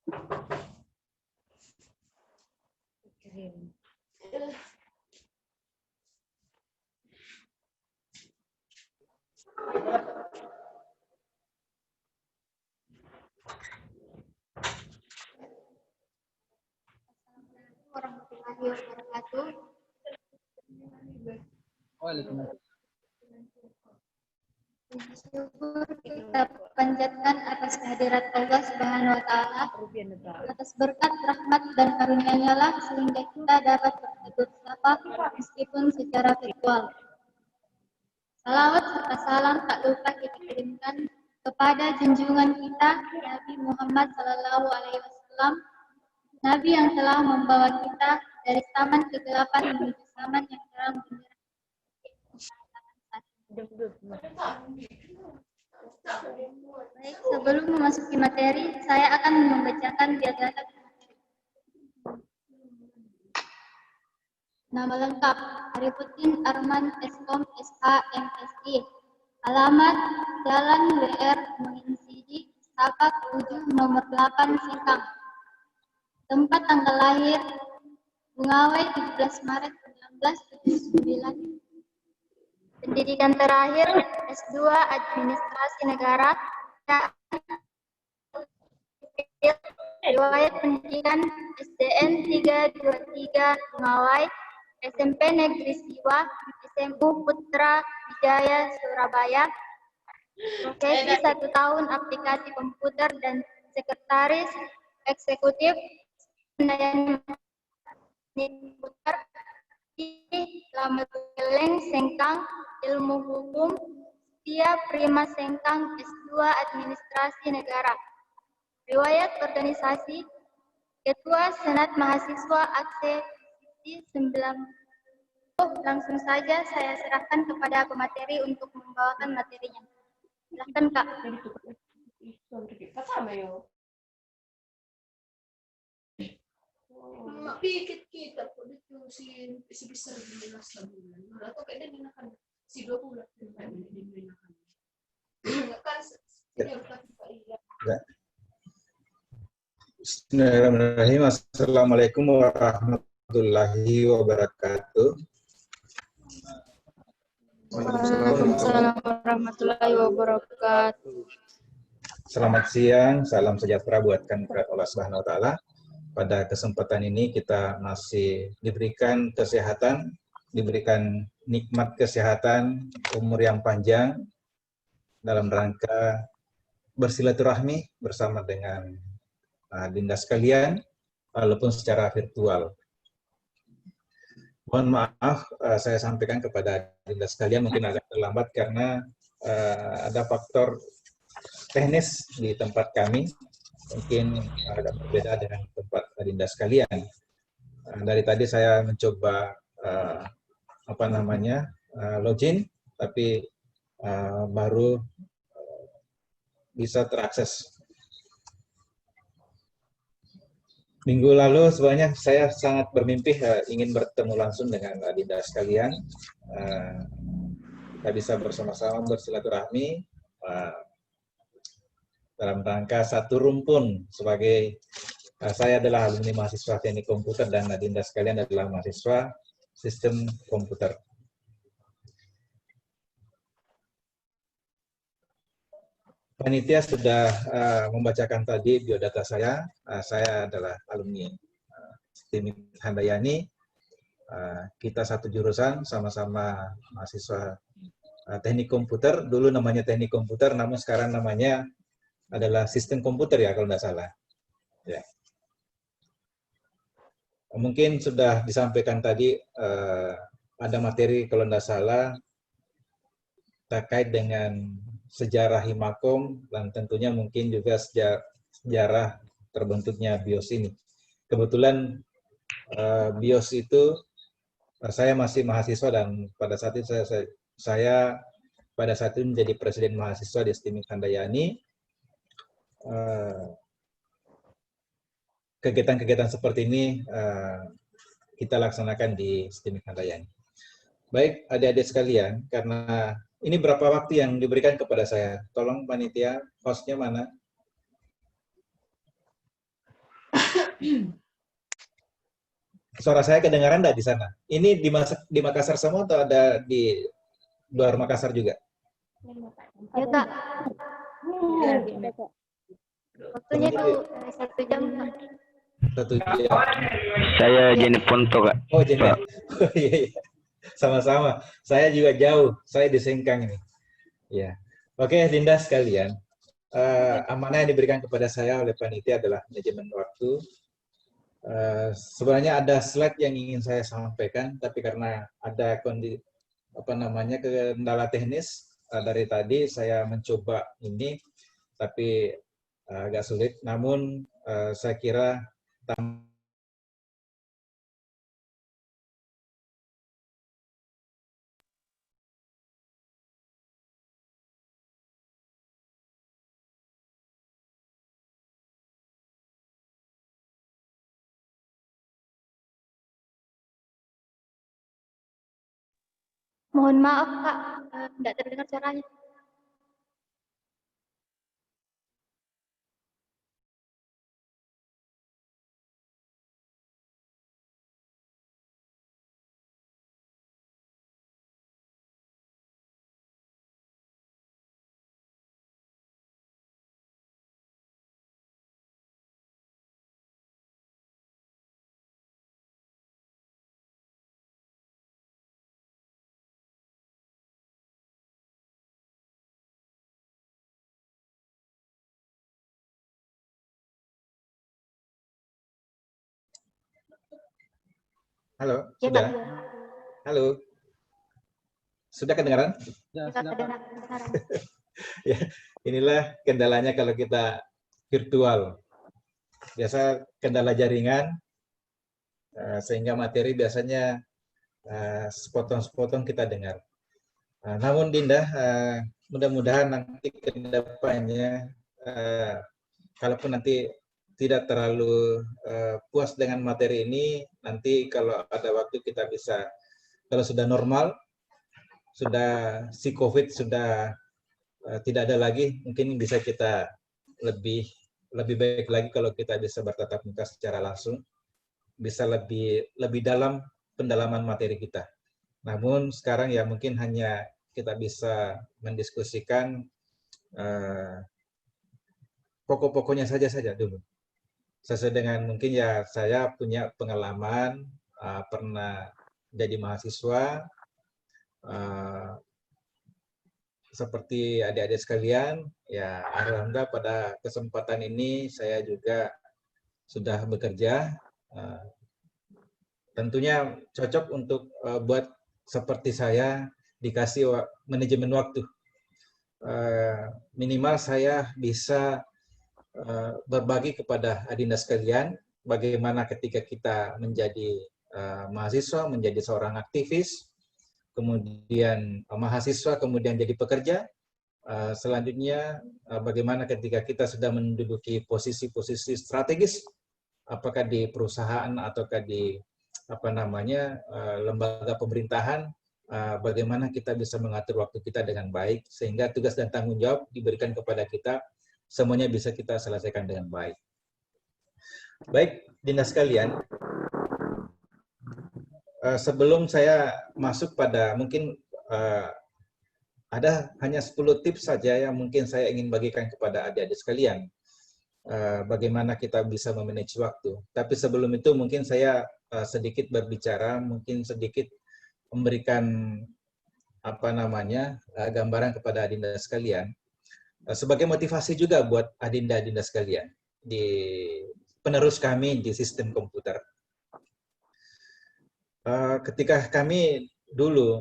Warahmatullahi wabarakatuh. Syukur kita panjatkan atas kehadirat Allah Subhanahu wa taala, atas berkat rahmat dan karunia-Nya lah sehingga kita dapat bertegur sapa meskipun secara virtual. Salawat serta salam tak lupa kita kirimkan kepada junjungan kita Nabi Muhammad SAW, Nabi yang telah membawa kita dari zaman kegelapan menuju zaman yang terang benderang. Baik, sebelum memasuki materi, saya akan membacakan biodata. Nama lengkap: Arifudin Arman Eskom SH MSI. Alamat: Jalan WR Menginsidi, Tapak 7 nomor 8 Singkang. Tempat tanggal lahir Bungawai 17 Maret 1979. Pendidikan terakhir S2 Administrasi Negara. Riwayat pendidikan SDN 323 Bungawai, SMP Negeri Siwa, SMU Putra Wijaya Surabaya. Profesi 1 tahun aplikasi komputer dan sekretaris eksekutif pendanaan komputer di Lamet Geleng Sengkang, Ilmu Hukum, Setia Prima Sengkang, S2 Administrasi Negara. Riwayat organisasi, Ketua Senat Mahasiswa AKSE 90. Langsung saja saya serahkan kepada pemateri untuk membawakan materinya. Silahkan Kak. Pikit kita po dito si besar din last na bulan. Atau kaya din nakan si 2 bulan din nakan. Kan senior ka pa iya. Bismillahirrahmanirrahim. Assalamualaikum warahmatullahi wabarakatuh. Waalaikumsalam warahmatullahi wabarakatuh. Selamat siang, salam sejahtera buatkan kepada Allah Subhanahu wa taala. Pada kesempatan ini kita masih diberikan kesehatan, diberikan nikmat kesehatan, umur yang panjang dalam rangka bersilaturahmi bersama dengan Dinda sekalian, walaupun secara virtual. Mohon maaf, saya sampaikan kepada Dinda sekalian mungkin agak terlambat karena ada faktor teknis di tempat kami, mungkin agak berbeda dengan tempat Dinda sekalian. Dari tadi saya mencoba login, tapi baru bisa terakses. Minggu lalu sebenarnya saya sangat bermimpi ingin bertemu langsung dengan Dinda sekalian. Kita bisa bersama-sama bersilaturahmi dalam rangka satu rumpun sebagai saya adalah alumni mahasiswa teknik komputer dan Dinda sekalian adalah mahasiswa sistem komputer. Panitia sudah membacakan tadi biodata saya. Saya adalah alumni STIMIK Handayani. Kita satu jurusan, sama-sama mahasiswa teknik komputer. Dulu namanya teknik komputer, namun sekarang namanya adalah sistem komputer ya kalau tidak salah. Ya. Mungkin sudah disampaikan tadi ada materi kalau tidak salah terkait dengan sejarah Himakom dan tentunya mungkin juga sejarah terbentuknya BIOS ini. Kebetulan BIOS itu saya masih mahasiswa dan pada saat itu saya pada saat itu menjadi presiden mahasiswa di STIMIK Handayani. Kegiatan-kegiatan seperti ini kita laksanakan di STIMIK Handayani. Baik adik-adik sekalian, karena ini berapa waktu yang diberikan kepada saya? Tolong panitia, hostnya mana? Suara saya kedengaran nggak di sana? Ini di Makassar semua atau ada di luar Makassar juga? Ya Kak, waktunya Ini tuh 1 jam Kak. 1 jam. Saya Jenny Ponto, Kak. Oh, Jenny. Pak. Oh, iya, iya. Sama-sama. Saya juga jauh. Saya di Sengkang ini. Ya. Oke, Dinda sekalian. Amanah yang diberikan kepada saya oleh panitia adalah manajemen waktu. Sebenarnya ada slide yang ingin saya sampaikan, tapi karena ada kondisi kendala teknis dari tadi saya mencoba ini, tapi agak sulit. Namun saya kira Mohon maaf Kak, tidak terdengar suaranya. halo, Ya sudah? Kak, Halo. Sudah kedengaran? ya Kak, kedengaran. Ya, inilah kendalanya kalau kita virtual. Biasa kendala jaringan, sehingga materi biasanya sepotong-sepotong kita dengar. Namun Dinda, mudah-mudahan nanti ke depannya, kalaupun nanti tidak terlalu puas dengan materi ini, nanti kalau ada waktu kita bisa, kalau sudah normal, sudah si COVID sudah tidak ada lagi, mungkin bisa kita lebih baik lagi kalau kita bisa bertatap muka secara langsung, bisa lebih dalam pendalaman materi kita. Namun sekarang ya mungkin hanya kita bisa mendiskusikan pokok-pokoknya saja dulu. Sesuai dengan mungkin ya saya punya pengalaman, pernah jadi mahasiswa, seperti adik-adik sekalian, ya alhamdulillah pada kesempatan ini saya juga sudah bekerja. Tentunya cocok untuk buat seperti saya dikasih manajemen waktu. Minimal saya bisa berbagi kepada adinda sekalian bagaimana ketika kita menjadi mahasiswa, menjadi seorang aktivis, kemudian mahasiswa, kemudian jadi pekerja. Selanjutnya bagaimana ketika kita sudah menduduki posisi-posisi strategis, apakah di perusahaan ataukah di lembaga pemerintahan, bagaimana kita bisa mengatur waktu kita dengan baik sehingga tugas dan tanggung jawab diberikan kepada kita semuanya bisa kita selesaikan dengan baik. Baik, Dinda sekalian, sebelum saya masuk pada mungkin ada hanya 10 tips saja yang mungkin saya ingin bagikan kepada adik-adik sekalian. Bagaimana kita bisa memanage waktu. Tapi sebelum itu mungkin saya sedikit berbicara, mungkin sedikit memberikan gambaran kepada adinda sekalian. Sebagai motivasi juga buat adinda-adinda sekalian di penerus kami di sistem komputer. Ketika kami dulu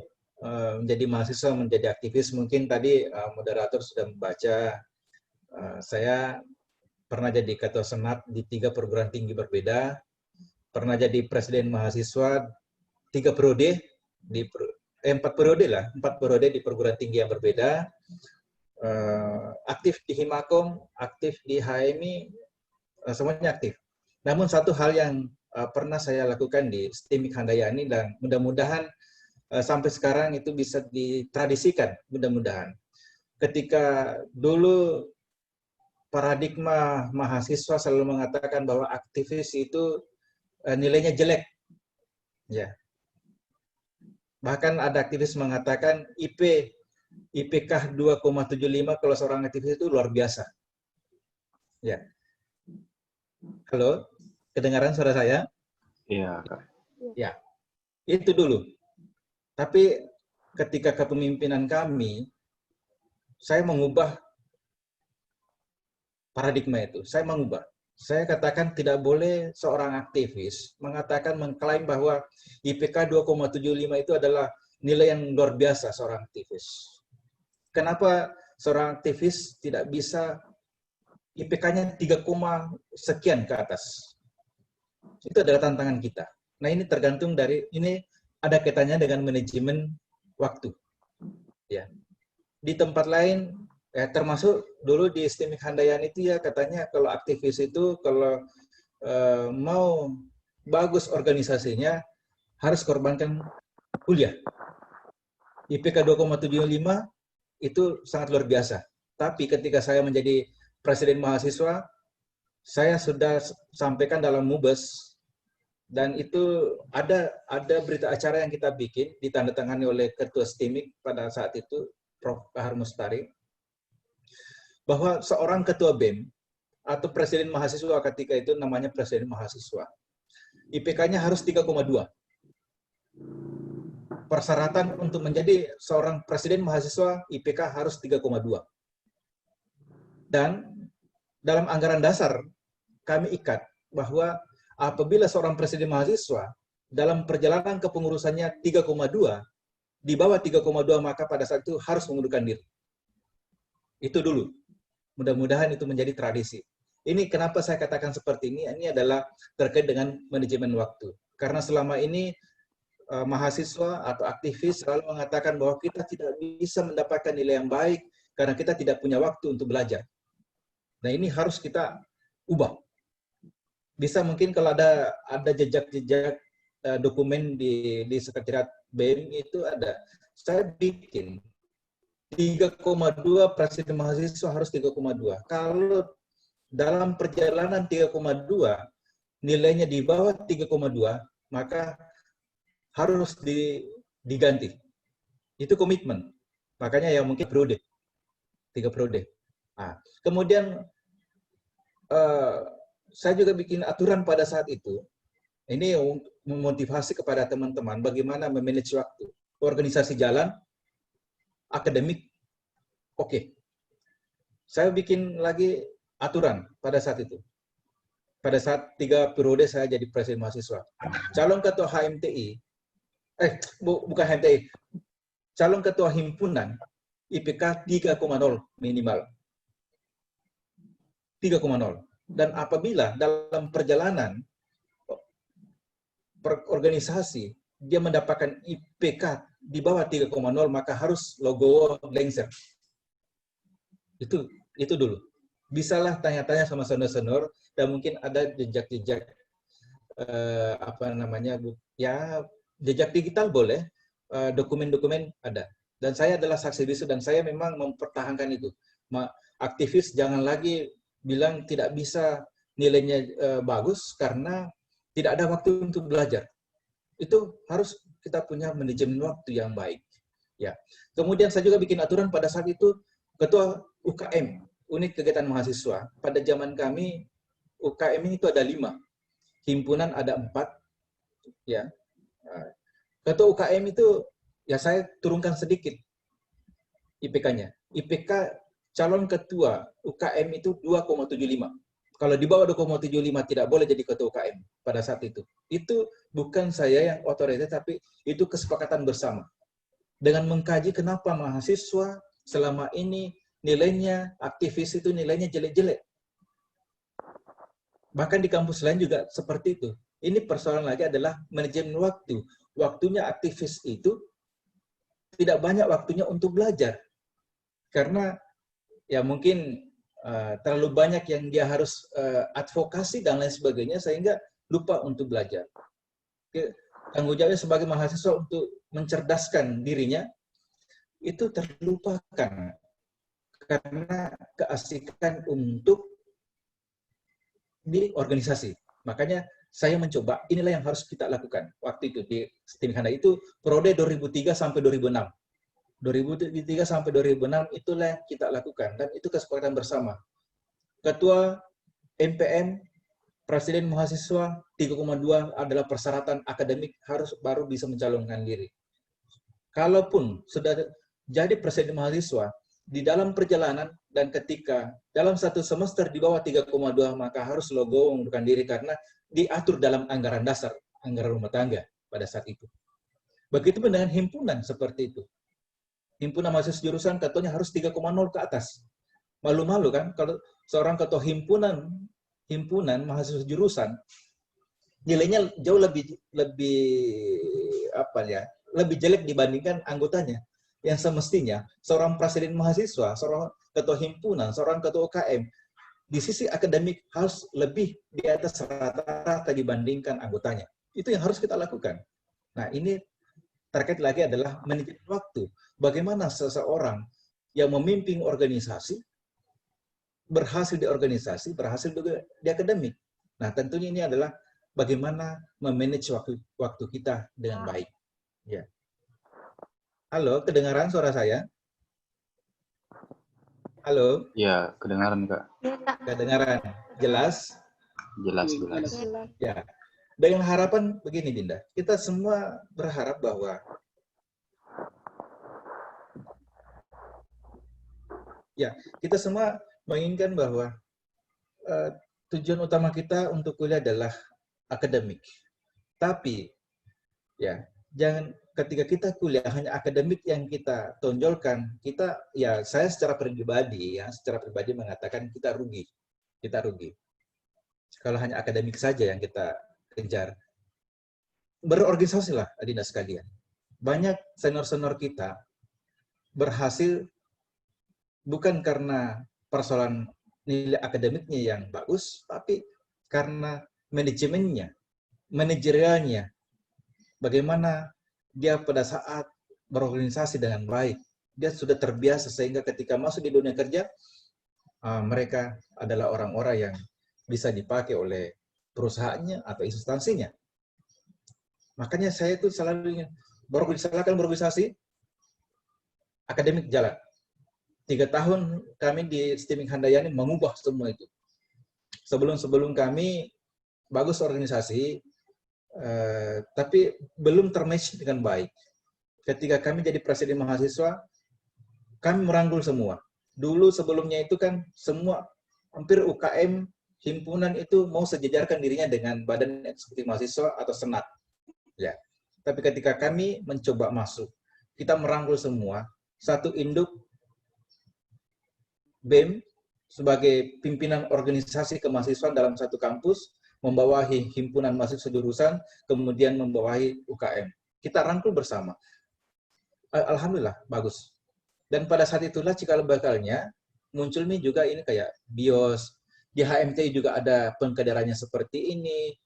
menjadi mahasiswa, menjadi aktivis, mungkin tadi moderator sudah membaca, saya pernah jadi ketua senat di 3 perguruan tinggi berbeda, pernah jadi presiden mahasiswa 3 periode, 4 periode di perguruan tinggi yang berbeda, aktif di Himakom, aktif di HMI, semuanya aktif. Namun satu hal yang pernah saya lakukan di STIMIK Handayani dan mudah-mudahan sampai sekarang itu bisa ditradisikan, mudah-mudahan. Ketika dulu paradigma mahasiswa selalu mengatakan bahwa aktivis itu nilainya jelek. Ya. Bahkan ada aktivis mengatakan IPK 2,75 kalau seorang aktivis itu luar biasa. Ya. Halo, kedengaran suara saya? Iya, Kak. Ya. Itu dulu. Tapi ketika kepemimpinan kami, saya mengubah paradigma itu. Saya mengubah. Saya katakan tidak boleh seorang aktivis mengklaim bahwa IPK 2,75 itu adalah nilai yang luar biasa seorang aktivis. Kenapa seorang aktivis tidak bisa IPK-nya 3, sekian ke atas? Itu adalah tantangan kita. Nah, ini tergantung dari, ini ada kaitannya dengan manajemen waktu. Ya. Di tempat lain, termasuk dulu di STIMIK Handayani itu ya katanya kalau aktivis itu kalau mau bagus organisasinya harus korbankan kuliah. IPK 2,75 itu sangat luar biasa. Tapi ketika saya menjadi presiden mahasiswa, saya sudah sampaikan dalam Mubes, dan itu ada berita acara yang kita bikin ditandatangani oleh Ketua STIMIK pada saat itu, Prof. Kahar Mustari, bahwa seorang ketua BEM atau presiden mahasiswa ketika itu namanya presiden mahasiswa, IPK-nya harus 3,2. Persyaratan untuk menjadi seorang presiden mahasiswa IPK harus 3,2. Dan dalam anggaran dasar kami ikat bahwa apabila seorang presiden mahasiswa dalam perjalanan kepengurusannya 3,2, di bawah 3,2 maka pada saat itu harus mengundurkan diri. Itu dulu. Mudah-mudahan itu menjadi tradisi. Ini kenapa saya katakan seperti ini adalah terkait dengan manajemen waktu. Karena selama ini mahasiswa atau aktivis selalu mengatakan bahwa kita tidak bisa mendapatkan nilai yang baik karena kita tidak punya waktu untuk belajar. Nah, ini harus kita ubah. Bisa mungkin kalau ada jejak-jejak dokumen di sekretariat BEM itu ada. Saya bikin 3,2 presiden mahasiswa harus 3,2. Kalau dalam perjalanan 3,2 nilainya di bawah 3,2 maka harus diganti. Itu komitmen. Makanya ya mungkin periode. 3 periode. Nah, kemudian saya juga bikin aturan pada saat itu. Ini memotivasi kepada teman-teman bagaimana memanage waktu. Organisasi jalan, akademik, oke. Saya bikin lagi aturan pada saat itu. Pada saat 3 periode saya jadi presiden mahasiswa. Calon ketua HMTI, bukan HMTI, calon ketua himpunan, IPK 3,0 minimal. 3,0. Dan apabila dalam perjalanan organisasi dia mendapatkan IPK di bawah 3,0 maka harus logo lengser. Itu dulu. Bisalah tanya-tanya sama senior-senior dan mungkin ada jejak-jejak jejak digital boleh, dokumen-dokumen ada. Dan saya adalah saksi bisu dan saya memang mempertahankan itu. Aktivis jangan lagi bilang tidak bisa nilainya bagus karena tidak ada waktu untuk belajar. Itu harus kita punya manajemen waktu yang baik. Ya. Kemudian saya juga bikin aturan pada saat itu ketua UKM, unit kegiatan mahasiswa. Pada zaman kami UKM itu ada 5, himpunan ada 4. Ya. Ketua UKM itu ya saya turunkan sedikit IPK-nya. IPK calon ketua UKM itu 2,75. Kalau di bawah 2,75 tidak boleh jadi ketua UKM pada saat itu. Itu bukan saya yang otoriter, tapi itu kesepakatan bersama. Dengan mengkaji kenapa mahasiswa selama ini nilainya, aktivis itu nilainya jelek-jelek. Bahkan di kampus lain juga seperti itu. Ini persoalan lagi adalah manajemen waktu. Waktunya aktivis itu tidak banyak waktunya untuk belajar. Karena ya mungkin terlalu banyak yang dia harus advokasi dan lain sebagainya sehingga lupa untuk belajar. Tanggung jawabnya sebagai mahasiswa untuk mencerdaskan dirinya itu terlupakan karena keasikan untuk di organisasi. Makanya saya mencoba, inilah yang harus kita lakukan. Waktu itu di STIM Handa itu periode 2003 sampai 2006. 2003 sampai 2006 itulah yang kita lakukan, dan itu kesepakatan bersama. Ketua MPM, Presiden Mahasiswa 3,2 adalah persyaratan akademik harus baru bisa mencalonkan diri. Kalaupun sudah jadi Presiden Mahasiswa, di dalam perjalanan dan ketika dalam satu semester di bawah 3,2 maka harus logo mengundurkan diri karena diatur dalam anggaran dasar, anggaran rumah tangga pada saat itu. Begitupun dengan himpunan seperti itu. Himpunan mahasiswa jurusan ketuanya harus 3,0 ke atas. Malu-malu kan kalau seorang ketua himpunan mahasiswa jurusan nilainya jauh lebih lebih jelek dibandingkan anggotanya. Yang semestinya seorang presiden mahasiswa, seorang ketua himpunan, seorang ketua UKM di sisi akademik harus lebih di atas rata-rata dibandingkan anggotanya. Itu yang harus kita lakukan. Nah, ini terkait lagi adalah manajemen waktu. Bagaimana seseorang yang memimpin organisasi berhasil di organisasi, berhasil juga di akademik. Nah, tentunya ini adalah bagaimana memanage waktu kita dengan baik. Ya. Halo, kedengaran suara saya? Halo? Ya, kedengaran Kak. Kedengaran. Jelas? Jelas. Ya. Dengan harapan begini, Dinda. Kita semua berharap bahwa kita semua menginginkan bahwa tujuan utama kita untuk kuliah adalah akademik. Tapi jangan ketika kita kuliah hanya akademik yang kita tonjolkan, saya secara pribadi mengatakan kita rugi. Kalau hanya akademik saja yang kita kejar. Berorganisasilah, Adinda sekalian. Banyak senior-senior kita berhasil bukan karena persoalan nilai akademiknya yang bagus, tapi karena manajemennya, manajerialnya. Bagaimana dia pada saat berorganisasi dengan baik, dia sudah terbiasa sehingga ketika masuk di dunia kerja, mereka adalah orang-orang yang bisa dipakai oleh perusahaannya atau instansinya. Makanya saya itu selalu ingin berorganisasi, akademik jalan. 3 tahun kami di STIM Handayani mengubah semua itu. Sebelum kami bagus organisasi, tapi belum termatch dengan baik. Ketika kami jadi presiden mahasiswa, kami merangkul semua. Dulu sebelumnya itu kan semua hampir UKM, himpunan itu mau sejajarkan dirinya dengan badan eksekutif mahasiswa atau senat. Ya. Tapi ketika kami mencoba masuk, kita merangkul semua, satu induk BEM sebagai pimpinan organisasi kemahasiswaan dalam satu kampus, membawahi himpunan mahasiswa jurusan, kemudian membawahi UKM. Kita rangkul bersama. Alhamdulillah, bagus. Dan pada saat itulah cikal bakalnya muncul nih juga ini kayak BIOS, di HMTI juga ada pengkaderannya seperti ini,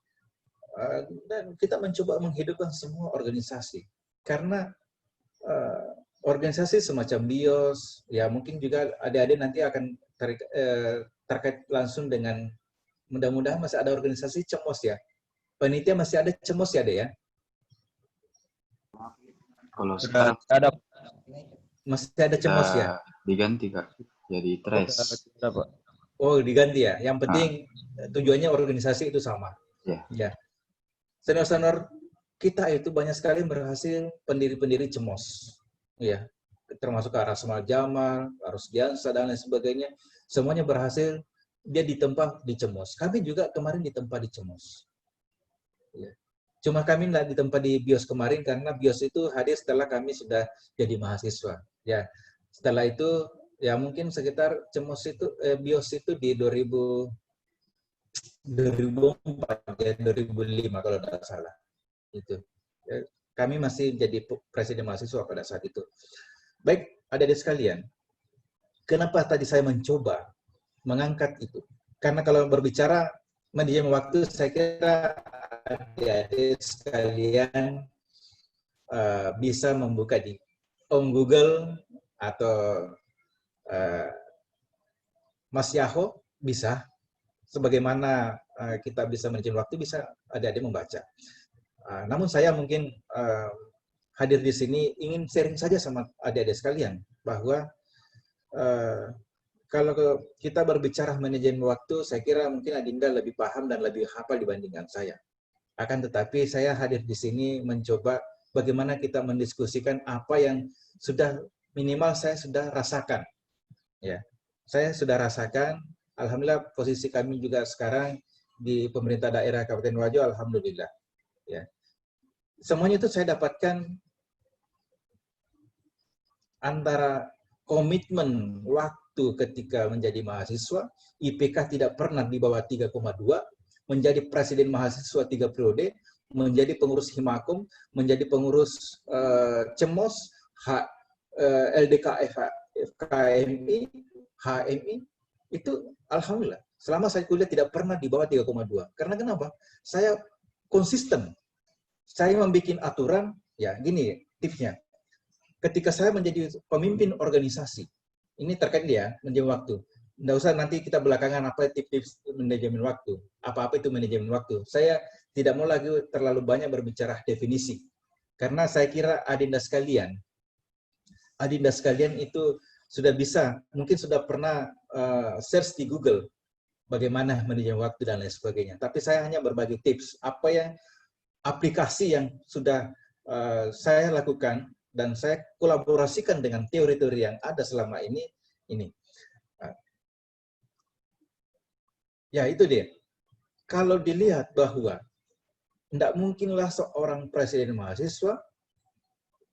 dan kita mencoba menghidupkan semua organisasi. Karena organisasi semacam BIOS, ya mungkin juga adik-adik nanti akan terkait langsung dengan, mudah-mudahan masih ada organisasi CEMOS ya. Panitia masih ada CEMOS ya, Dek ya? Kalau sekarang ada Masih ada CEMOS ya? diganti Kak, jadi TRES. Oh, diganti ya. Yang penting tujuannya organisasi itu sama. Ya. Senior-senior kita itu banyak sekali berhasil pendiri-pendiri CEMOS. Ya. Termasuk Rasmal Jamal, Arusdiansa dan lain sebagainya. Semuanya berhasil dia ditempa di CEMOS. Kami juga kemarin ditempa di CEMOS. Ya. Cuma kami nggak ditempa di BIOS kemarin karena BIOS itu hadir setelah kami sudah jadi mahasiswa. Ya, setelah itu ya mungkin sekitar CEMOS itu BIOS itu di 2004 ya 2005 kalau tidak salah. Itu. Ya, kami masih jadi presiden mahasiswa pada saat itu. Baik, adik-adik sekalian. Kenapa tadi saya mencoba mengangkat itu? Karena kalau berbicara manajemen waktu, saya kira adik-adik sekalian bisa membuka di Google atau Mas Yaho bisa, sebagaimana kita bisa manajemen waktu, bisa adik-adik membaca. Namun saya mungkin hadir di sini ingin sharing saja sama adik-adik sekalian, bahwa kalau kita berbicara manajemen waktu, saya kira mungkin Adinda lebih paham dan lebih hafal dibandingkan saya. Akan tetapi saya hadir di sini mencoba bagaimana kita mendiskusikan apa yang sudah minimal saya sudah rasakan. Ya, saya sudah rasakan. Alhamdulillah posisi kami juga sekarang di pemerintah daerah Kabupaten Wajo, alhamdulillah. Ya, semuanya itu saya dapatkan antara komitmen waktu ketika menjadi mahasiswa, IPK tidak pernah di bawah 3,2, menjadi presiden mahasiswa 3 periode, menjadi pengurus Himakom, menjadi pengurus CEMOS, LDKF, FKMI, HMI, itu alhamdulillah. Selama saya kuliah tidak pernah di bawah 3,2. Karena kenapa? Saya konsisten. Saya membuat aturan, ya gini tipsnya. Ketika saya menjadi pemimpin organisasi, ini terkait dia manajemen waktu. Nggak usah nanti kita belakangan apa tips-tips manajemen waktu. Apa-apa itu manajemen waktu. Saya tidak mau lagi terlalu banyak berbicara definisi. Karena saya kira adinda sekalian itu sudah bisa, mungkin sudah pernah search di Google bagaimana manajemen waktu dan lain sebagainya. Tapi saya hanya berbagi tips, apa yang aplikasi yang sudah saya lakukan dan saya kolaborasikan dengan teori-teori yang ada selama ini. Ya itu dia. Kalau dilihat bahwa tidak mungkinlah seorang presiden mahasiswa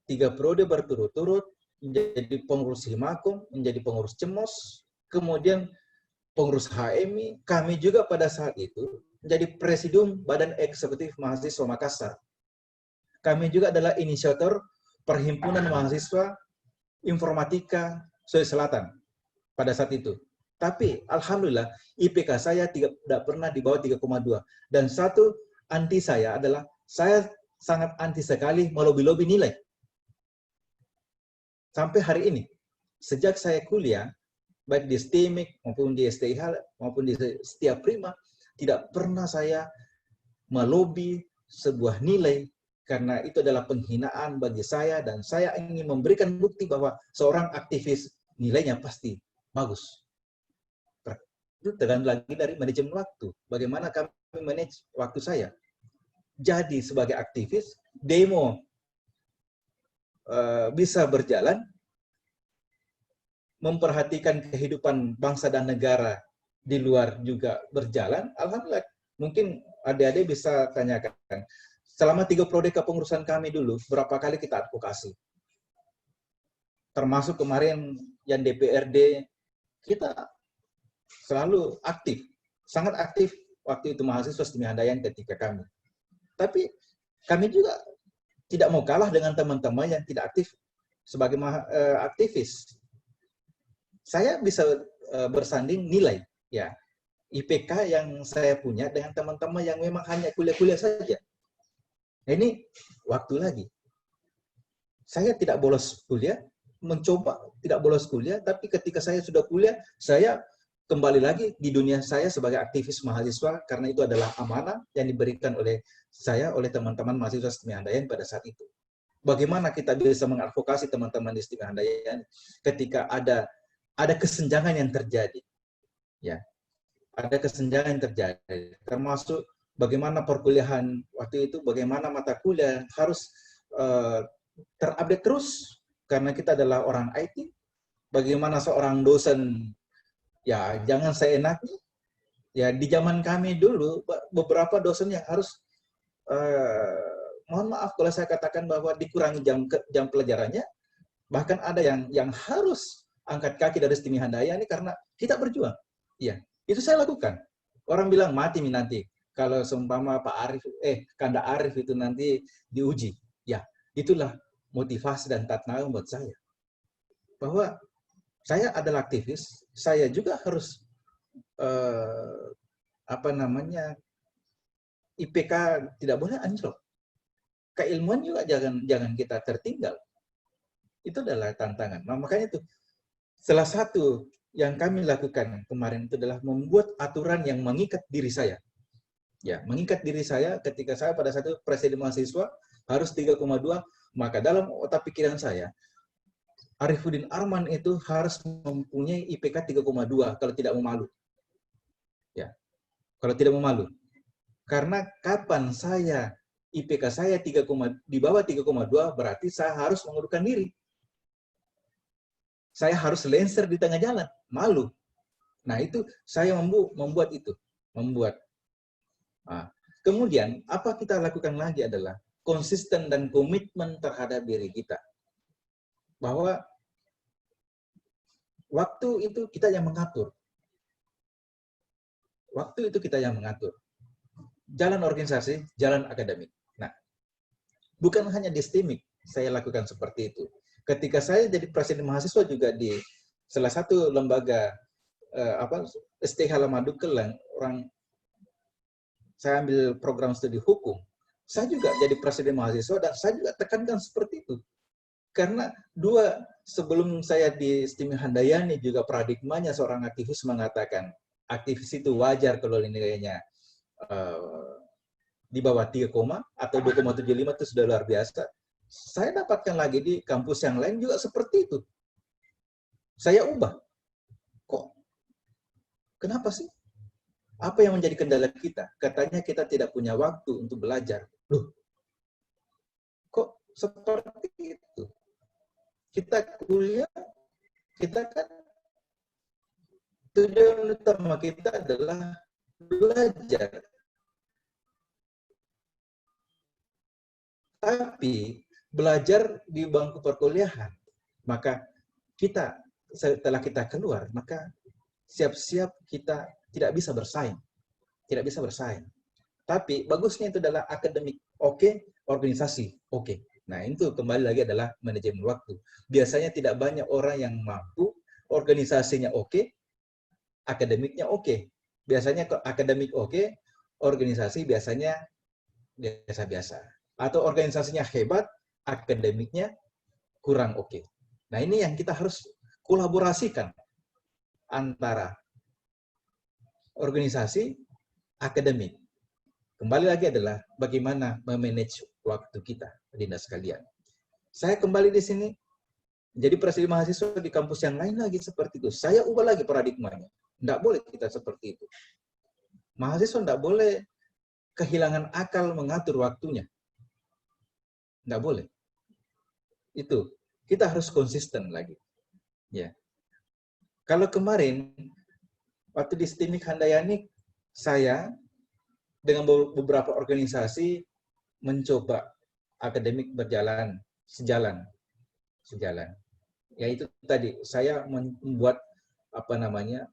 3 periode berturut-turut menjadi pengurus Himakom, menjadi pengurus CEMOS, kemudian pengurus HMI, kami juga pada saat itu menjadi presidium Badan Eksekutif Mahasiswa Makassar. Kami juga adalah inisiator Perhimpunan Mahasiswa Informatika Sulawesi Selatan pada saat itu. Tapi alhamdulillah IPK saya tidak pernah di bawah 3,2. Dan satu anti saya adalah saya sangat anti sekali melobi-lobi nilai. Sampai hari ini, sejak saya kuliah, baik di STIMIK maupun di STIH maupun di Setiap Prima, tidak pernah saya melobi sebuah nilai, karena itu adalah penghinaan bagi saya, dan saya ingin memberikan bukti bahwa seorang aktivis nilainya pasti bagus. Itu tergantung lagi dari manajemen waktu. Bagaimana kami manage waktu saya. Jadi sebagai aktivis, demo bisa berjalan, memperhatikan kehidupan bangsa dan negara di luar juga berjalan, alhamdulillah. Mungkin adik-adik bisa tanyakan, selama 3 periode kepengurusan kami dulu, berapa kali kita advokasi? Termasuk kemarin yang DPRD, kita selalu aktif, sangat aktif waktu itu mahasiswa STIMI Handayani ketika kami. Tapi kami juga tidak mau kalah dengan teman-teman yang tidak aktif sebagai aktivis. Saya bisa bersanding nilai, ya IPK yang saya punya dengan teman-teman yang memang hanya kuliah-kuliah saja. Nah, ini waktu lagi. Saya tidak bolos kuliah, mencoba tidak bolos kuliah, tapi ketika saya sudah kuliah, saya kembali lagi di dunia saya sebagai aktivis mahasiswa, karena itu adalah amanah yang diberikan oleh saya, oleh teman-teman mahasiswa STIMI Handayani pada saat itu. Bagaimana kita bisa mengadvokasi teman-teman di STIMI Handayani ketika ada kesenjangan yang terjadi, ya, ada kesenjangan yang terjadi, termasuk bagaimana perkuliahan waktu itu, bagaimana mata kuliah harus terupdate terus karena kita adalah orang IT. Bagaimana seorang dosen, ya jangan seenaknya, ya di zaman kami dulu beberapa dosen yang harus mohon maaf kalau saya katakan bahwa dikurangi jam pelajarannya, bahkan ada yang harus angkat kaki dari STIMI Handayani karena kita berjuang. Iya, itu saya lakukan. Orang bilang mati nanti kalau seumpama Pak Arif, Kanda Arif itu nanti diuji. Ya, itulah motivasi dan tatnaum buat saya. Bahwa saya adalah aktivis, saya juga harus IPK tidak boleh anjlok. Keilmuan juga jangan kita tertinggal. Itu adalah tantangan. Nah, makanya itu salah satu yang kami lakukan kemarin itu adalah membuat aturan yang mengikat diri saya. Ya, mengikat diri saya ketika saya pada saat itu presiden mahasiswa harus 3,2, maka dalam otak pikiran saya, Arifuddin Arman itu harus mempunyai IPK 3,2 kalau tidak mau malu. Ya, kalau tidak mau malu. Karena kapan saya IPK saya di bawah 3,2 berarti saya harus mengundurkan diri. Saya harus lenser di tengah jalan, malu. Nah, itu saya membuat itu, membuat. Nah, kemudian apa kita lakukan lagi adalah konsisten dan komitmen terhadap diri kita. Bahwa waktu itu kita yang mengatur. Waktu itu kita yang mengatur. Jalan organisasi, jalan akademik. Nah, bukan hanya di STIMIK saya lakukan seperti itu. Ketika saya jadi presiden mahasiswa juga di salah satu lembaga STH Lamadukelang, saya ambil program studi hukum. Saya juga jadi presiden mahasiswa dan saya juga tekankan seperti itu. Karena sebelum saya di STIMIK Handayani juga paradigmanya seorang aktivis mengatakan aktivis itu wajar kalau nilainya di bawah 3, atau 2,75 itu sudah luar biasa. Saya dapatkan lagi di kampus yang lain juga seperti itu. Saya ubah. Kok? Kenapa sih? Apa yang menjadi kendala kita? Katanya kita tidak punya waktu untuk belajar. Loh, kok seperti itu? Kita kuliah, kita kan tujuan utama kita adalah belajar. Tapi belajar di bangku perkuliahan, maka kita setelah kita keluar, maka siap-siap kita tidak bisa bersaing. Tidak bisa bersaing. Tapi bagusnya itu adalah akademik oke, organisasi oke. Nah, itu kembali lagi adalah manajemen waktu. Biasanya tidak banyak orang yang mampu, organisasinya oke, akademiknya oke. Biasanya akademik oke, organisasi biasanya biasa-biasa. Atau organisasinya hebat, akademiknya kurang oke. Nah, ini yang kita harus kolaborasikan antara organisasi, akademik. Kembali lagi adalah bagaimana memanage waktu kita, Dinda sekalian. Saya kembali di sini, jadi presiden mahasiswa di kampus yang lain lagi seperti itu. Saya ubah lagi paradigmanya. Tidak boleh kita seperti itu. Mahasiswa tidak boleh kehilangan akal mengatur waktunya. Tidak boleh. Itu kita harus konsisten lagi. Ya. Kalau kemarin waktu di STIMIK Handayani, saya dengan beberapa organisasi mencoba akademik berjalan sejalan. Yaitu tadi saya membuat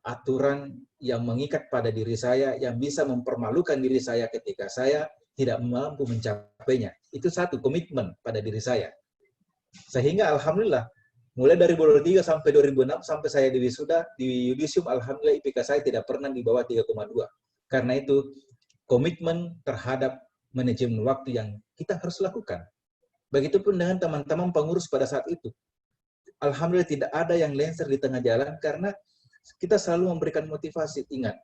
aturan yang mengikat pada diri saya, yang bisa mempermalukan diri saya ketika saya tidak mampu mencapainya. Itu satu komitmen pada diri saya. Sehingga alhamdulillah mulai dari 2003 sampai 2006 sampai saya di wisuda di yudisium, alhamdulillah IPK saya tidak pernah di bawah 3,2. Karena itu komitmen terhadap manajemen waktu yang kita harus lakukan. Begitupun dengan teman-teman pengurus pada saat itu. Alhamdulillah tidak ada yang lenser di tengah jalan karena kita selalu memberikan motivasi. Ingat,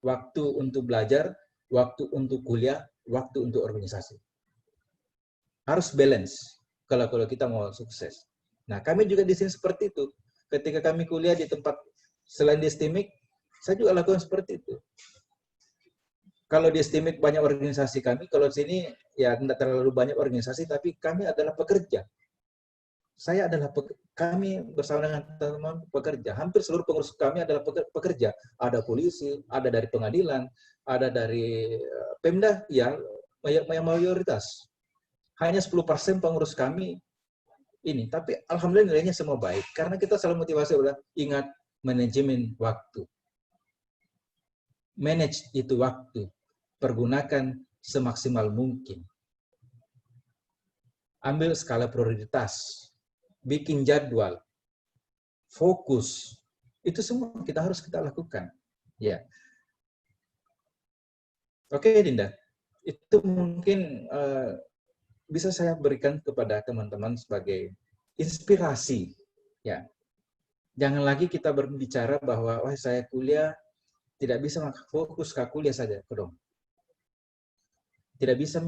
waktu untuk belajar, waktu untuk kuliah, waktu untuk organisasi. Harus balance kalau kita mau sukses. Nah, kami juga di sini seperti itu. Ketika kami kuliah di tempat selain di STIMIK, saya juga lakukan seperti itu. Kalau di STIMIK banyak organisasi kami, kalau di sini ya tidak terlalu banyak organisasi, tapi kami adalah pekerja. Kami bersama dengan teman-teman pekerja. Hampir seluruh pengurus kami adalah pekerja. Ada polisi, ada dari pengadilan, ada dari Pemda, ya yang mayoritas. Hanya 10% pengurus kami ini, tapi alhamdulillah nilainya semua baik. Karena kita selalu motivasi adalah ingat manajemen waktu. Manage itu waktu. Pergunakan semaksimal mungkin. Ambil skala prioritas. Bikin jadwal. Fokus. Itu semua kita lakukan. Ya. Oke, Dinda. Itu mungkin bisa saya berikan kepada teman-teman sebagai inspirasi, ya, Jangan lagi kita berbicara bahwa wah saya kuliah tidak bisa fokus ke kuliah saja, dong. Tidak bisa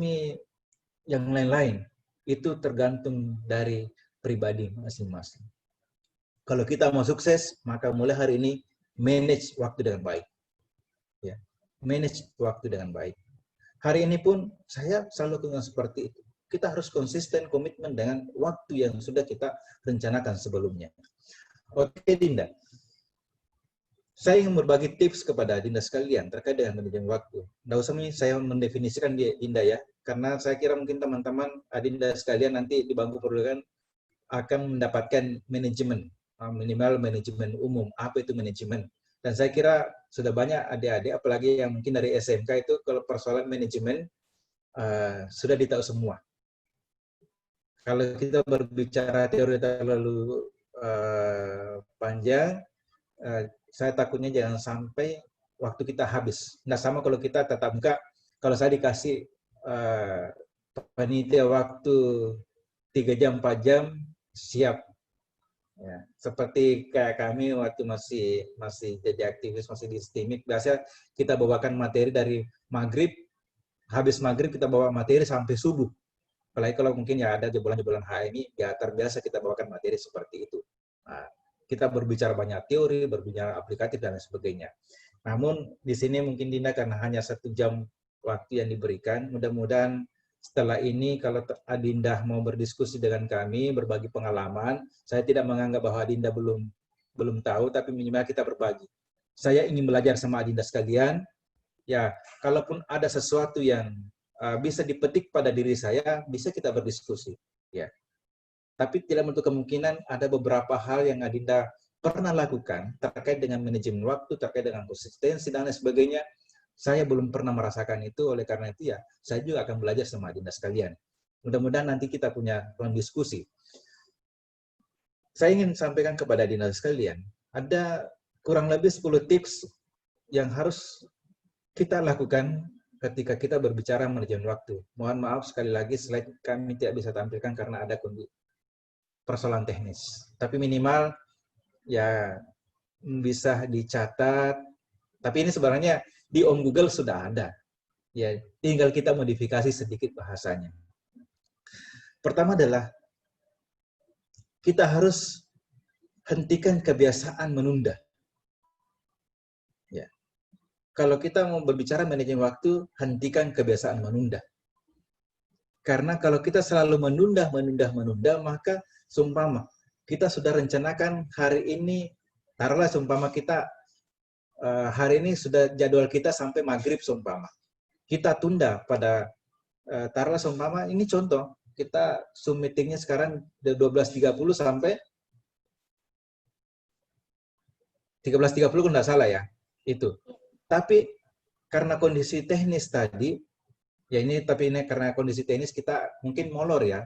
yang lain-lain. Itu tergantung dari pribadi masing-masing. Kalau kita mau sukses, maka mulai hari ini manage waktu dengan baik. Ya, manage waktu dengan baik. Hari ini pun saya selalu dengan seperti itu. Kita harus konsisten komitmen dengan waktu yang sudah kita rencanakan sebelumnya. Oke, Dinda. Saya ingin berbagi tips kepada Dinda sekalian terkait dengan manajemen waktu. Tidak usah saya mendefinisikan Dinda ya, karena saya kira mungkin teman-teman Dinda sekalian nanti di bangku perkuliahan akan mendapatkan manajemen, minimal manajemen umum. Apa itu manajemen? Dan saya kira sudah banyak adik-adik, apalagi yang mungkin dari SMK itu kalau persoalan manajemen sudah ditahu semua. Kalau kita berbicara teori terlalu panjang, saya takutnya jangan sampai waktu kita habis. Nah, sama kalau kita tatap muka, kalau saya dikasih panitia waktu 3 jam, 4 jam, siap. Ya, seperti kayak kami waktu masih jadi aktivis, masih di STIMIK, biasanya kita bawakan materi dari maghrib, habis maghrib kita bawa materi sampai subuh. Apalagi kalau mungkin ya ada jebolan-jebolan HMI, ya terbiasa kita bawakan materi seperti itu. Nah, kita berbicara banyak teori, berbicara aplikatif dan lain sebagainya. Namun di sini mungkin Dinda karena hanya 1 jam waktu yang diberikan, mudah-mudahan setelah ini kalau Adinda mau berdiskusi dengan kami, berbagi pengalaman, saya tidak menganggap bahwa Adinda belum tahu, tapi minimal kita berbagi. Saya ingin belajar sama Adinda sekalian. Ya, kalaupun ada sesuatu yang bisa dipetik pada diri saya, bisa kita berdiskusi. Ya, tapi tidak menutup kemungkinan ada beberapa hal yang Adinda pernah lakukan terkait dengan manajemen waktu, terkait dengan konsistensi dan lain sebagainya. Saya belum pernah merasakan itu, oleh karena itu ya, saya juga akan belajar sama Adinda sekalian. Mudah-mudahan nanti kita punya ruang diskusi. Saya ingin sampaikan kepada Adinda sekalian, ada kurang lebih 10 tips yang harus kita lakukan ketika kita berbicara manajemen waktu. Mohon maaf sekali lagi, slide kami tidak bisa tampilkan karena ada persoalan teknis. Tapi minimal ya bisa dicatat. Tapi ini sebenarnya di Om Google sudah ada. Ya, tinggal kita modifikasi sedikit bahasanya. Pertama adalah kita harus hentikan kebiasaan menunda. Ya. Kalau kita mau berbicara manajemen waktu, hentikan kebiasaan menunda. Karena kalau kita selalu menunda, maka seumpama kita sudah rencanakan hari ini, taruhlah seumpama kita hari ini sudah jadwal kita sampai maghrib seumpama. Kita tunda pada taruhlah seumpama, ini contoh, kita Zoom meetingnya sekarang dari 12.30 sampai 13.30 kalau nggak salah ya, itu. Tapi karena kondisi teknis tadi, ya ini karena kondisi teknis kita mungkin molor ya,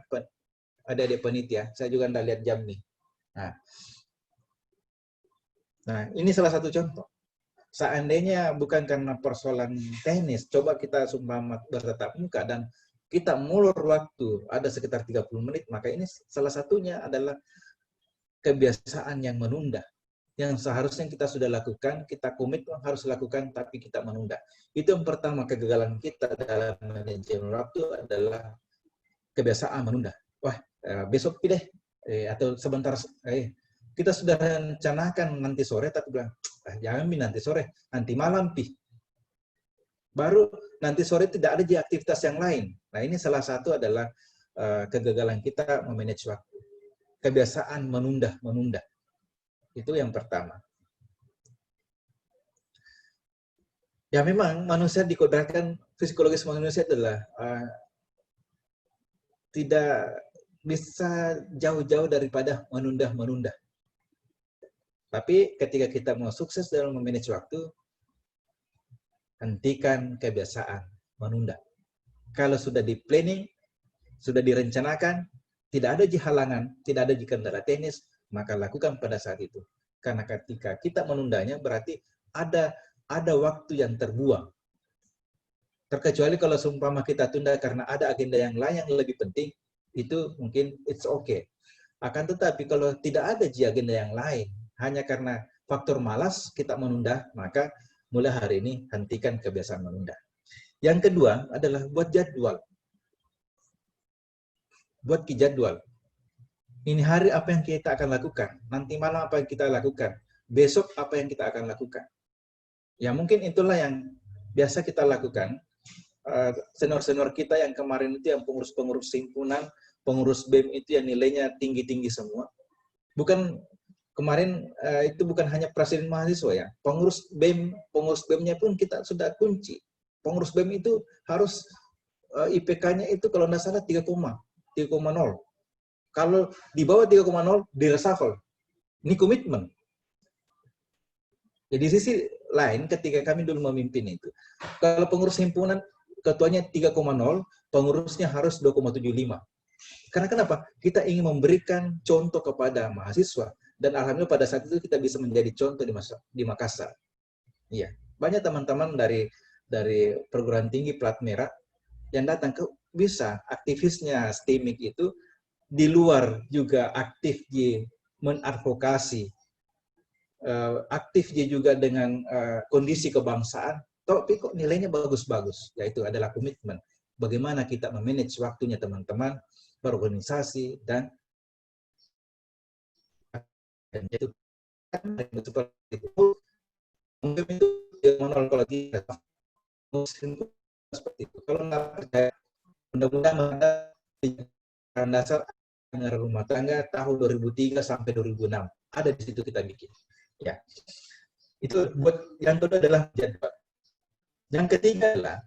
ada penitia, saya juga nggak lihat jam nih. Nah, ini salah satu contoh. Seandainya bukan karena persoalan teknis, coba kita sumpah bertatap muka dan kita mulur waktu ada sekitar 30 menit, maka ini salah satunya adalah kebiasaan yang menunda. Yang seharusnya kita sudah lakukan, kita komitmen harus lakukan, tapi kita menunda. Itu yang pertama, kegagalan kita dalam manajemen waktu adalah kebiasaan menunda. Wah, besok pilih, atau sebentar, kita sudah rencanakan nanti sore, tapi bilang, jangan nanti sore, nanti malam pi. Baru nanti sore tidak ada di aktivitas yang lain. Nah, ini salah satu adalah kegagalan kita memanage waktu. Kebiasaan menunda. Itu yang pertama. Ya memang manusia dikodratkan, psikologis manusia adalah tidak bisa jauh-jauh daripada menunda. Tapi ketika kita mau sukses dalam memanage waktu, hentikan kebiasaan menunda. Kalau sudah di planning, sudah direncanakan, tidak ada halangan, tidak ada kendala teknis, maka lakukan pada saat itu. Karena ketika kita menundanya, berarti ada waktu yang terbuang. Terkecuali kalau seumpama kita tunda karena ada agenda yang lain yang lebih penting, itu mungkin it's okay. Akan tetapi kalau tidak ada agenda yang lain, hanya karena faktor malas kita menunda, maka mulai hari ini hentikan kebiasaan menunda. Yang kedua adalah buat jadwal. Buat jadwal. Ini hari apa yang kita akan lakukan, nanti malam apa yang kita lakukan, besok apa yang kita akan lakukan. Ya mungkin itulah yang biasa kita lakukan. Senior-senior kita yang kemarin itu yang pengurus-pengurus himpunan, pengurus BEM itu yang nilainya tinggi-tinggi semua. Bukan kemarin itu bukan hanya presiden mahasiswa ya, pengurus BEM-nya pun kita sudah kunci. Pengurus BEM itu harus IPK-nya itu kalau tidak salah 3,0. Kalau di bawah 3,0 di reshuffle. Ini komitmen. Jadi sisi lain ketika kami dulu memimpin itu, kalau pengurus himpunan ketuanya 3,0, pengurusnya harus 2,75. Karena kenapa? Kita ingin memberikan contoh kepada mahasiswa, dan alhamdulillah pada saat itu kita bisa menjadi contoh di Makassar. Iya, banyak teman-teman dari perguruan tinggi plat merah yang datang ke bisa aktivisnya STIMIK itu di luar juga aktif di menadvokasi, aktif dia juga dengan kondisi kebangsaan, tapi kok nilainya bagus-bagus. Yaitu adalah komitmen. Bagaimana kita memanage waktunya teman-teman, berorganisasi, dan itu kan seperti itu. Mungkin itu manual kalau tidak seperti itu. Kalau nggak percaya, mudah-mudahan ada dasar anggaran rumah tangga tahun 2003 sampai 2006. Ada di situ kita bikin. Ya. Itu buat yang kedua adalah jadwal. Yang ketiga adalah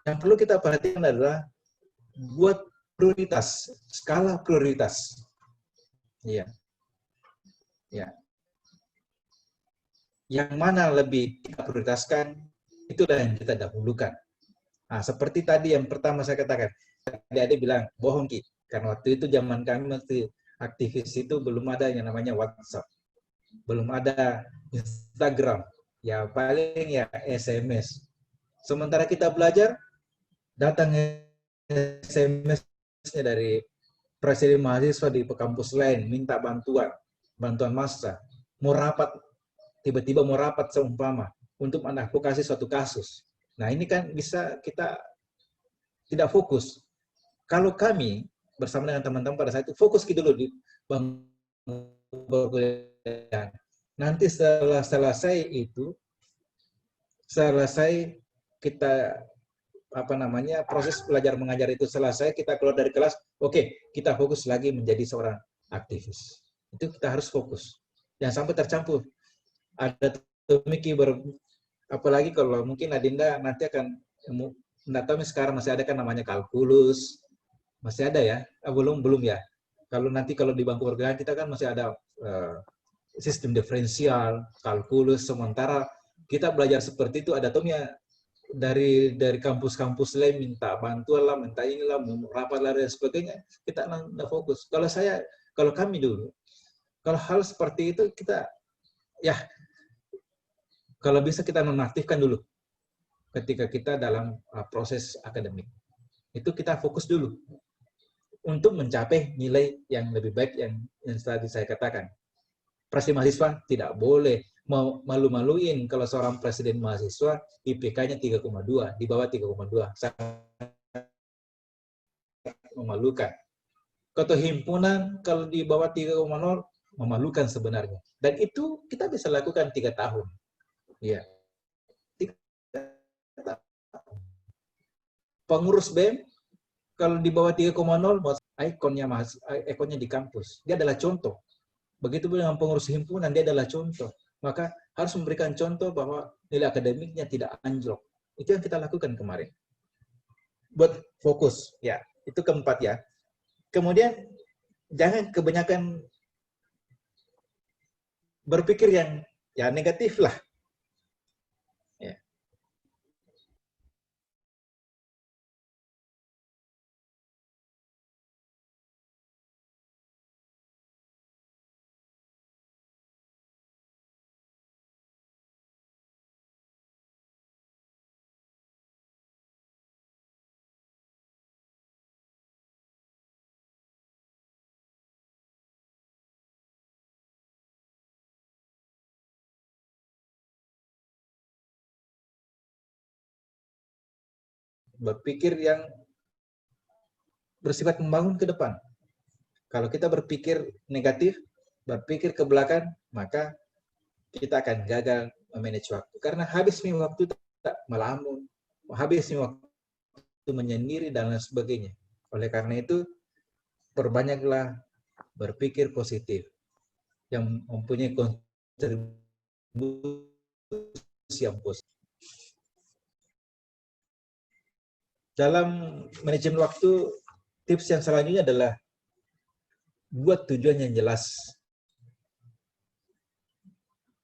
yang perlu kita perhatikan adalah buat prioritas, skala prioritas. Iya. Ya. Yang mana lebih kita prioritaskan, itulah yang kita dahulukan. Nah, seperti tadi yang pertama saya katakan, adik-adik bilang, bohong Ki, karena waktu itu zaman kami waktu aktivis itu belum ada yang namanya WhatsApp, belum ada Instagram, ya paling ya SMS. Sementara kita belajar, datang SMS-nya dari presiden mahasiswa di kampus lain, minta bantuan massa, mau rapat, tiba-tiba mau rapat seumpama, untuk menadvokasi suatu kasus. Nah ini kan bisa kita tidak fokus. Kalau kami bersama dengan teman-teman pada saat itu fokus dulu di perkuliahan. Nanti setelah selesai itu, selesai kita proses belajar mengajar itu selesai, kita keluar dari kelas, oke, kita fokus lagi menjadi seorang aktivis. Itu kita harus fokus. Jangan sampai tercampur. Ada apalagi kalau mungkin Adinda nanti akan, tidak tahu sekarang masih ada kan namanya kalkulus, masih ada ya? Belum ya. Kalau di bangku perkuliahan kita kan masih ada sistem diferensial, kalkulus, sementara kita belajar seperti itu ada tomnya dari kampus-kampus lain minta bantuan lah, minta inilah, rapat lah dan sebagainya, kita nggak fokus. Kalau kami dulu, kalau hal seperti itu kita ya kalau bisa kita nonaktifkan dulu ketika kita dalam proses akademik. Itu kita fokus dulu untuk mencapai nilai yang lebih baik yang tadi saya katakan. Presiden mahasiswa tidak boleh malu-maluin kalau seorang presiden mahasiswa IPK-nya 3,2, di bawah 3,2. Sangat memalukan. Ketua himpunan kalau di bawah 3,0 memalukan sebenarnya. Dan itu kita bisa lakukan 3 tahun. Ya. 3 tahun. Pengurus BEM kalau di bawah 3,0 ikonnya di kampus. Dia adalah contoh. Begitu pun dengan pengurus himpunan, dia adalah contoh. Maka harus memberikan contoh bahwa nilai akademiknya tidak anjlok. Itu yang kita lakukan kemarin. Buat fokus, ya. Itu keempat ya. Kemudian, jangan kebanyakan berpikir yang ya negatif lah. berpikir yang bersifat membangun ke depan. Kalau kita berpikir negatif, berpikir ke belakang, maka kita akan gagal memanage waktu. Karena habis waktu tak melamun, habis waktu menyendiri dan lain sebagainya. Oleh karena itu, perbanyaklah berpikir positif yang mempunyai kontribusi yang positif. Dalam manajemen waktu, tips yang selanjutnya adalah buat tujuan yang jelas.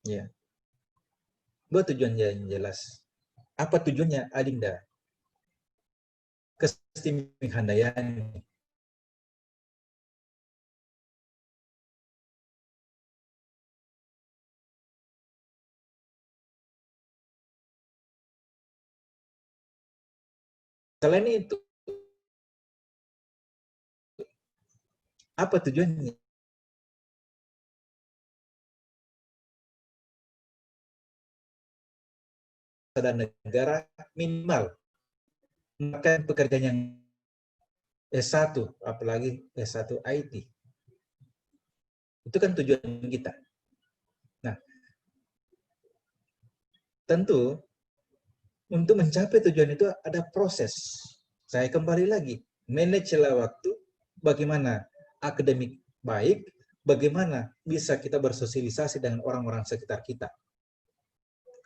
Ya. Buat tujuan yang jelas. Apa tujuannya, Adinda? Kestimikhandayani. Selain itu, apa tujuannya? Dan negara minimal maka pekerjaan yang S1, apalagi S1 IT. Itu kan tujuan kita. Nah, tentu untuk mencapai tujuan itu ada proses. Saya kembali lagi, manajelah waktu, bagaimana akademik baik, bagaimana bisa kita bersosialisasi dengan orang-orang sekitar kita.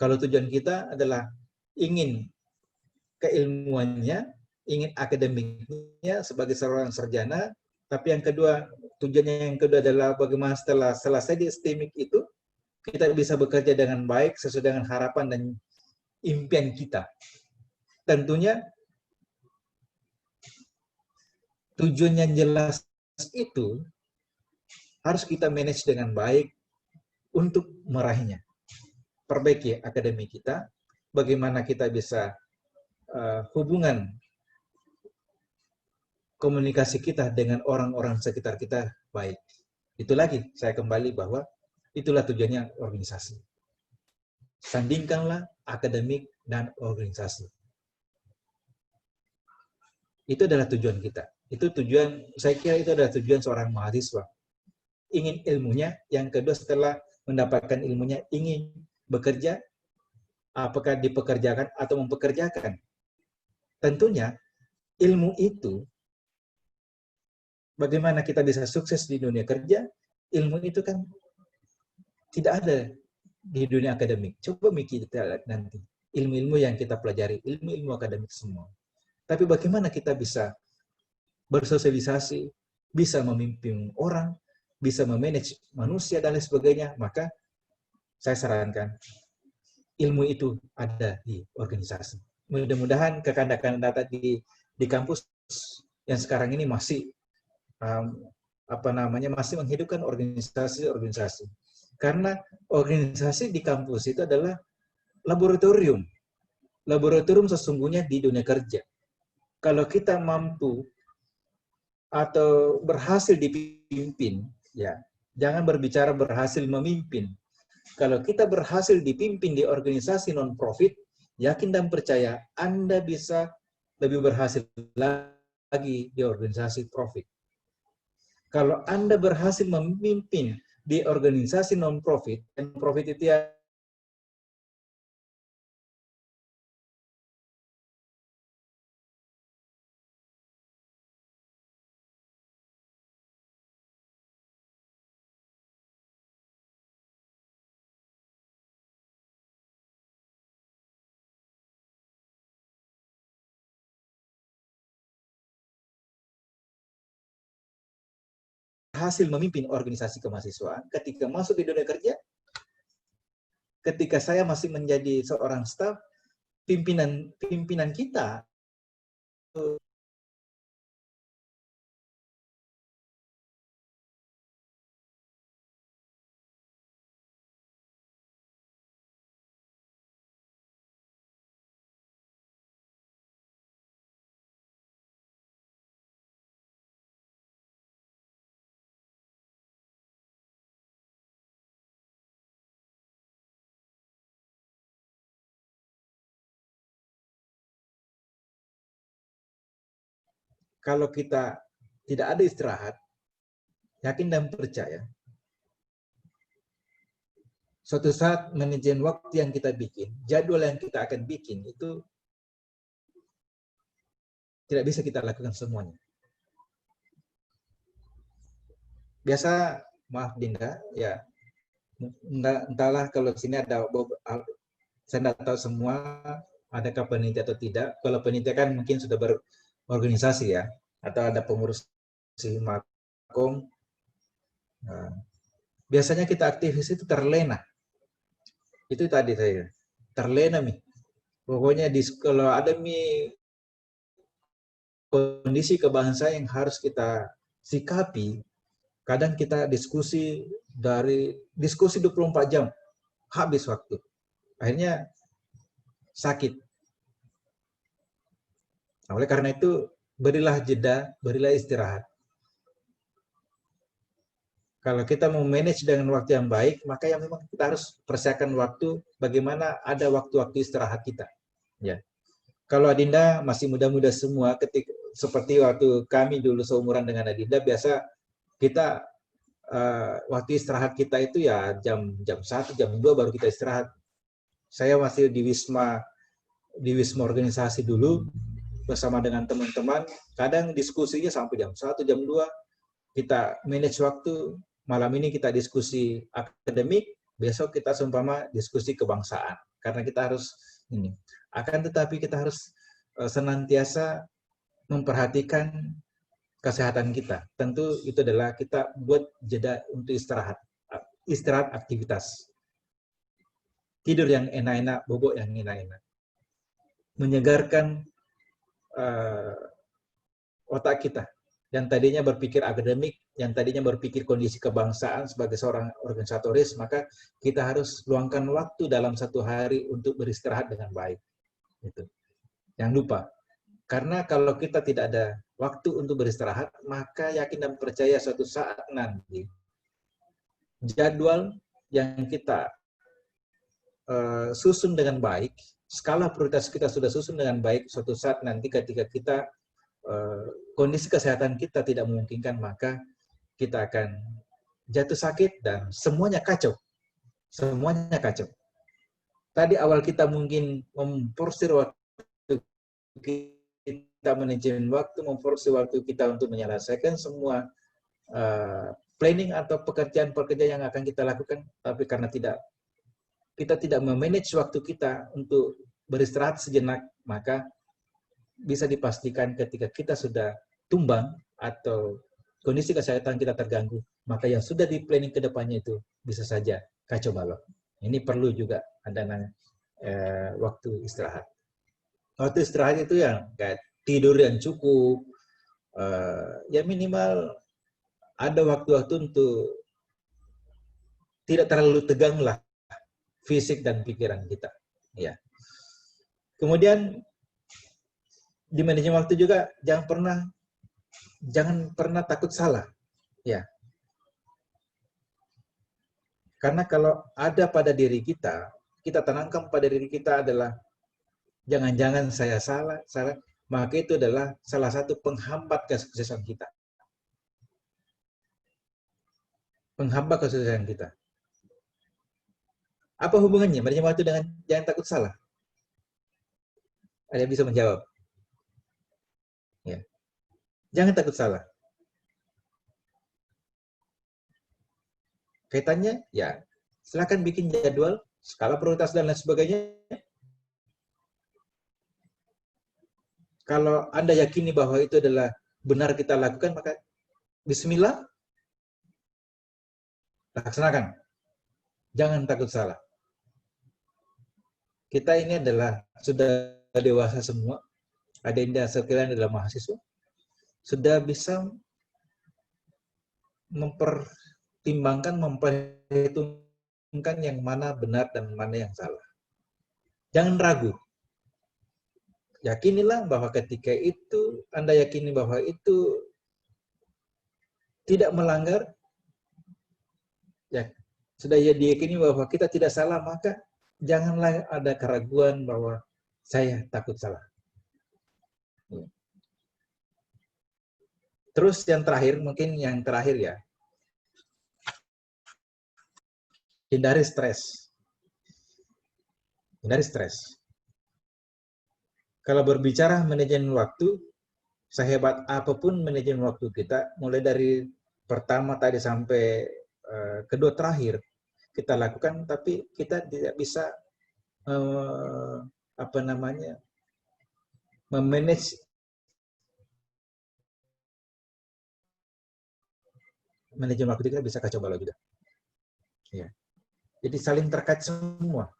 Kalau tujuan kita adalah ingin keilmuannya, ingin akademiknya sebagai seorang sarjana, tapi yang kedua, tujuannya yang kedua adalah bagaimana setelah selesai di STEMIC itu, kita bisa bekerja dengan baik sesuai dengan harapan dan impian kita. Tentunya tujuan yang jelas itu harus kita manage dengan baik untuk meraihnya. Perbaiki akademik kita, bagaimana kita bisa hubungan komunikasi kita dengan orang-orang sekitar kita baik. Itu lagi, saya kembali bahwa itulah tujuannya organisasi. Sandingkanlah akademik dan organisasi. Itu adalah tujuan kita. Itu tujuan, saya kira itu adalah tujuan seorang mahasiswa. Ingin ilmunya, yang kedua setelah mendapatkan ilmunya, ingin bekerja, apakah dipekerjakan atau mempekerjakan. Tentunya, ilmu itu, bagaimana kita bisa sukses di dunia kerja, ilmu itu kan tidak ada di dunia akademik. Coba mikir kita lihat nanti. Ilmu-ilmu yang kita pelajari, ilmu-ilmu akademik semua. Tapi bagaimana kita bisa bersosialisasi, bisa memimpin orang, bisa memanage manusia dan lain sebagainya, maka saya sarankan ilmu itu ada di organisasi. Mudah-mudahan kekanda-kanda di kampus yang sekarang ini masih masih menghidupkan organisasi-organisasi. Karena organisasi di kampus itu adalah laboratorium. Laboratorium sesungguhnya di dunia kerja. Kalau kita mampu atau berhasil dipimpin, ya, jangan berbicara berhasil memimpin. Kalau kita berhasil dipimpin di organisasi non-profit, yakin dan percaya Anda bisa lebih berhasil lagi di organisasi profit. Kalau Anda berhasil memimpin di organisasi non-profit, dan profit itu ya berhasil memimpin organisasi kemahasiswaan, ketika masuk di dunia kerja, ketika saya masih menjadi seorang staf, pimpinan kita kalau kita tidak ada istirahat, yakin dan percaya, suatu saat manajemen waktu yang kita bikin, jadwal yang kita akan bikin, itu tidak bisa kita lakukan semuanya. Biasa, maaf Dinda, ya, entahlah kalau sini ada, saya tidak tahu semua, adakah penitia atau tidak. Kalau penitia kan mungkin sudah berorganisasi ya, atau ada pengurus Himakom. Nah, biasanya kita aktivis itu terlena. Itu tadi saya, terlena nih. Pokoknya kalau ada kondisi kebangsaan yang harus kita sikapi, kadang kita diskusi 24 jam, habis waktu. Akhirnya sakit. Nah, oleh karena itu, berilah jeda, berilah istirahat. Kalau kita mau manage dengan waktu yang baik, maka yang memang kita harus persiapkan waktu bagaimana ada waktu-waktu istirahat kita. Ya. Kalau Adinda masih muda-muda semua, seperti waktu kami dulu seumuran dengan Adinda, biasa kita waktu istirahat kita itu ya jam 1, jam 2 baru kita istirahat. Saya masih di wisma organisasi dulu bersama dengan teman-teman, kadang diskusinya sampai jam 1, jam 2, kita manage waktu. Malam ini kita diskusi akademik, besok kita seumpama diskusi kebangsaan, karena kita harus ini. Akan tetapi kita harus senantiasa memperhatikan kesehatan kita. Tentu itu adalah kita buat jeda untuk istirahat aktivitas. Tidur yang enak-enak, bobok yang enak-enak. Menyegarkan otak kita. Yang tadinya berpikir akademik, yang tadinya berpikir kondisi kebangsaan sebagai seorang organisatoris, maka kita harus luangkan waktu dalam satu hari untuk beristirahat dengan baik. Gitu. Jangan lupa. Karena kalau kita tidak ada waktu untuk beristirahat, maka yakin dan percaya suatu saat nanti jadwal yang kita susun dengan baik, skala prioritas kita sudah susun dengan baik, suatu saat nanti ketika kita kondisi kesehatan kita tidak memungkinkan, maka kita akan jatuh sakit dan semuanya kacau. Semuanya kacau. Tadi awal kita mungkin memforsir waktu kita manajemen waktu, memforsir waktu kita untuk menyelesaikan semua planning atau pekerjaan-pekerjaan yang akan kita lakukan, tapi karena kita tidak memanage waktu kita untuk beristirahat sejenak, maka bisa dipastikan ketika kita sudah tumbang atau kondisi kesehatan kita terganggu, maka yang sudah di planning ke depannya itu bisa saja kacau balau. Ini perlu juga ada waktu istirahat. Waktu istirahat itu yang kayak tidur yang cukup, ya minimal ada waktu-waktu untuk tidak terlalu tegang lah fisik dan pikiran kita. Ya. Kemudian di manajemen waktu juga jangan pernah takut salah. Ya. Karena kalau ada pada diri kita tanamkan pada diri kita adalah jangan-jangan saya salah, maka itu adalah salah satu penghambat kesuksesan kita. Penghambat kesuksesan kita. Apa hubungannya manajemen waktu dengan jangan takut salah? Ada yang bisa menjawab? Ya. Jangan takut salah. Kaitannya, ya silakan bikin jadwal, skala prioritas dan lain sebagainya. Kalau Anda yakini bahwa itu adalah benar kita lakukan, maka bismillah, laksanakan. Jangan takut salah. Kita ini adalah sudah dewasa semua, ada yang sekalian adalah mahasiswa, sudah bisa memperhitungkan yang mana benar dan mana yang salah. Jangan ragu. Yakinilah bahwa ketika itu, Anda yakini bahwa itu tidak melanggar, ya sudah diyakini bahwa kita tidak salah, maka janganlah ada keraguan bahwa saya takut salah. Terus yang terakhir, mungkin yang terakhir ya, hindari stres. Hindari stres. Kalau berbicara manajemen waktu, sehebat apapun manajemen waktu kita, mulai dari pertama tadi sampai kedua terakhir kita lakukan, tapi kita tidak bisa memanage manajemen waktu kita bisa kacau balau juga. Ya. Jadi saling terkait semua.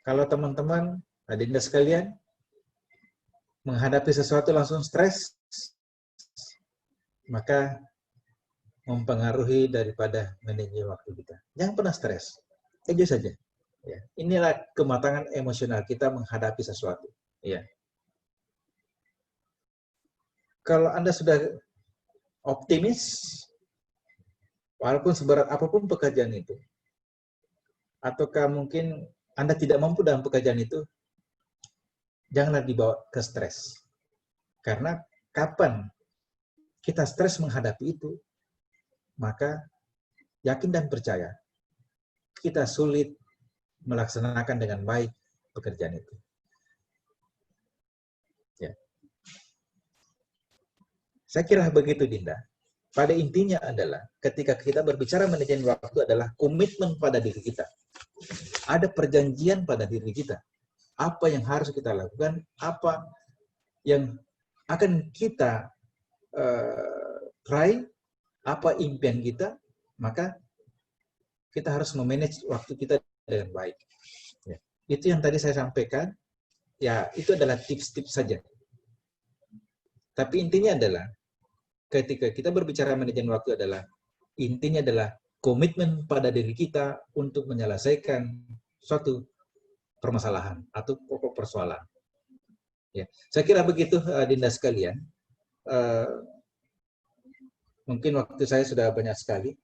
Kalau teman-teman, adinda sekalian, menghadapi sesuatu langsung stres, maka mempengaruhi daripada manajemen waktu kita. Jangan pernah stres, enjoy saja. Ya. Inilah kematangan emosional kita menghadapi sesuatu. Ya. Kalau Anda sudah optimis, walaupun seberat apapun pekerjaan itu, ataukah mungkin Anda tidak mampu dalam pekerjaan itu, janganlah dibawa ke stres. Karena kapan kita stres menghadapi itu, maka yakin dan percaya, kita sulit melaksanakan dengan baik pekerjaan itu. Ya. Saya kira begitu, Dinda. Pada intinya adalah, ketika kita berbicara manajemen waktu adalah komitmen pada diri kita. Ada perjanjian pada diri kita. Apa yang harus kita lakukan, apa yang akan kita raih, apa impian kita, maka kita harus memanage waktu kita dengan baik. Ya. Itu yang tadi saya sampaikan, ya itu adalah tips-tips saja. Tapi intinya adalah, ketika kita berbicara manajemen waktu adalah, intinya adalah komitmen pada diri kita untuk menyelesaikan suatu permasalahan atau pokok persoalan. Ya, saya kira begitu, Dinda sekalian. Mungkin waktu saya sudah banyak sekali.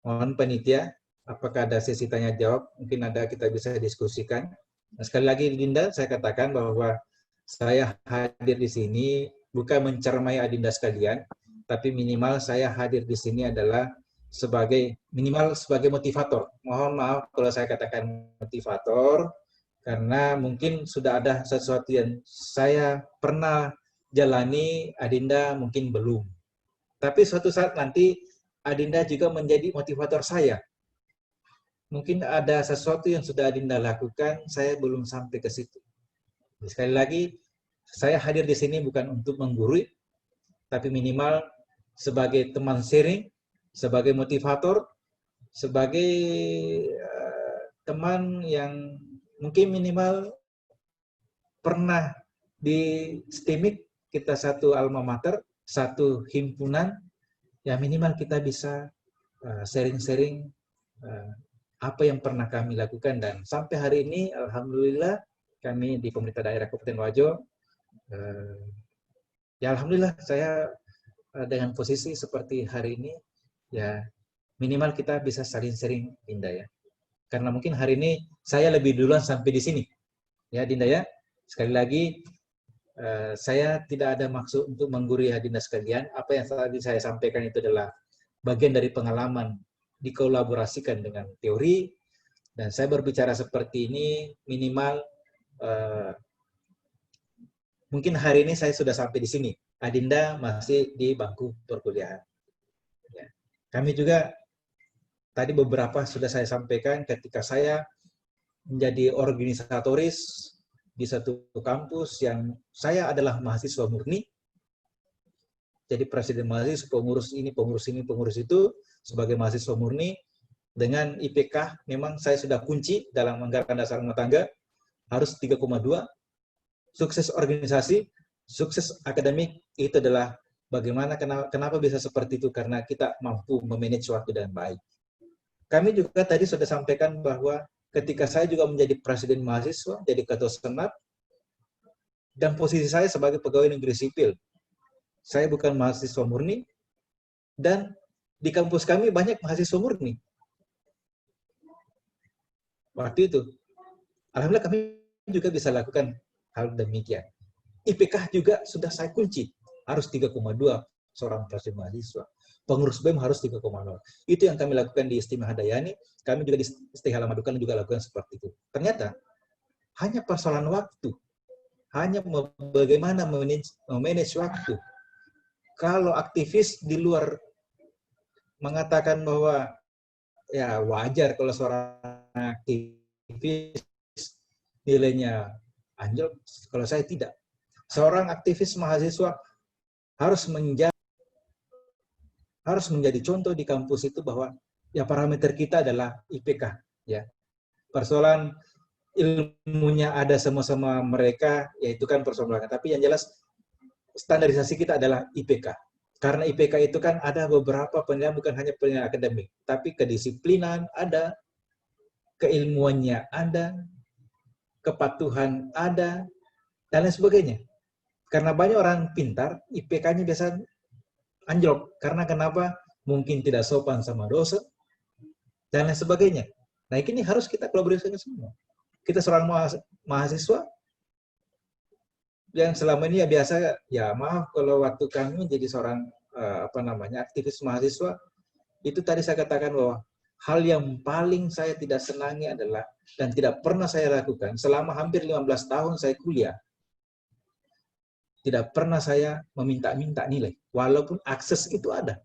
Mohon panitia, apakah ada sesi tanya jawab? Mungkin ada, kita bisa diskusikan. Nah, sekali lagi, Dinda, saya katakan bahwa saya hadir di sini bukan mencermai adinda sekalian, tapi minimal saya hadir di sini adalah minimal sebagai motivator. Mohon maaf kalau saya katakan motivator, karena mungkin sudah ada sesuatu yang saya pernah jalani, adinda mungkin belum. Tapi suatu saat nanti adinda juga menjadi motivator saya. Mungkin ada sesuatu yang sudah adinda lakukan, saya belum sampai ke situ. Sekali lagi, saya hadir di sini bukan untuk menggurui, tapi minimal sebagai teman sharing, sebagai motivator, sebagai teman yang mungkin minimal pernah di STIMIK, kita satu alma mater, satu himpunan, ya minimal kita bisa sharing-sharing apa yang pernah kami lakukan. Dan sampai hari ini, alhamdulillah, kami di pemerintah daerah Kabupaten Wajo, ya alhamdulillah saya dengan posisi seperti hari ini, ya minimal kita bisa saling sharing, Dinda ya. Karena mungkin hari ini saya lebih duluan sampai di sini, ya Dinda ya. Sekali lagi, saya tidak ada maksud untuk menggurui Dinda sekalian. Apa yang tadi saya sampaikan itu adalah bagian dari pengalaman, dikolaborasikan dengan teori, dan saya berbicara seperti ini minimal mungkin hari ini saya sudah sampai di sini. Adinda masih di bangku perkuliahan. Ya. Kami juga tadi beberapa sudah saya sampaikan ketika saya menjadi organisatoris di satu kampus yang saya adalah mahasiswa murni. Jadi presiden mahasiswa, pengurus ini, pengurus itu sebagai mahasiswa murni dengan IPK memang saya sudah kunci dalam anggaran dasar rumah tangga harus 3,2. Sukses organisasi, sukses akademik, itu adalah bagaimana, kenapa bisa seperti itu, karena kita mampu memanage waktu dengan baik. Kami juga tadi sudah sampaikan bahwa ketika saya juga menjadi presiden mahasiswa, jadi ketua senat, dan posisi saya sebagai pegawai negeri sipil, saya bukan mahasiswa murni, dan di kampus kami banyak mahasiswa murni. Waktu itu, alhamdulillah kami juga bisa lakukan hal demikian. IPK juga sudah saya kunci, harus 3,2 seorang presiden mahasiswa. Pengurus BEM harus 3,0. Itu yang kami lakukan di Istimewa Hadayani, kami juga di Istihala Madukan juga lakukan seperti itu. Ternyata hanya persoalan waktu, hanya bagaimana memanage waktu. Kalau aktivis di luar mengatakan bahwa ya wajar kalau seorang aktivis nilainya anjlok, kalau saya tidak. Seorang aktivis mahasiswa harus menjadi contoh di kampus itu bahwa ya parameter kita adalah IPK, ya. Persoalan ilmunya ada sama-sama mereka, yaitu kan persoalan. Tapi yang jelas standarisasi kita adalah IPK. Karena IPK itu kan ada beberapa penilaian, bukan hanya penilaian akademik, tapi kedisiplinan ada, keilmuannya ada, kepatuhan ada, dan lain sebagainya. Karena banyak orang pintar, IPK-nya biasa anjlok. Karena kenapa? Mungkin tidak sopan sama dosen, dan lain sebagainya. Nah, ini harus kita kolaborasikan semua. Kita seorang mahasiswa yang selama ini ya biasa, ya maaf kalau waktu kami menjadi seorang aktivis mahasiswa, itu tadi saya katakan bahwa hal yang paling saya tidak senangi adalah, dan tidak pernah saya lakukan, selama hampir 15 tahun saya kuliah, tidak pernah saya meminta-minta nilai, walaupun akses itu ada.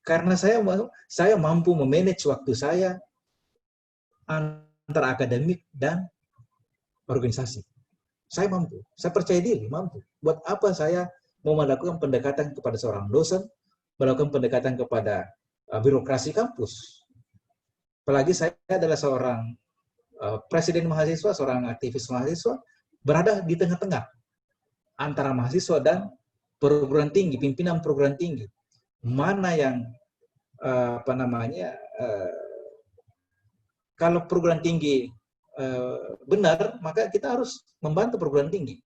Karena saya mampu memanage waktu saya antara akademik dan organisasi. Saya mampu, saya percaya diri, mampu. Buat apa saya mau melakukan pendekatan kepada seorang dosen, melakukan pendekatan kepada birokrasi kampus. Apalagi saya adalah seorang presiden mahasiswa, seorang aktivis mahasiswa, berada di tengah-tengah antara mahasiswa dan perguruan tinggi, pimpinan perguruan tinggi. Mana yang kalau perguruan tinggi benar, maka kita harus membantu perguruan tinggi.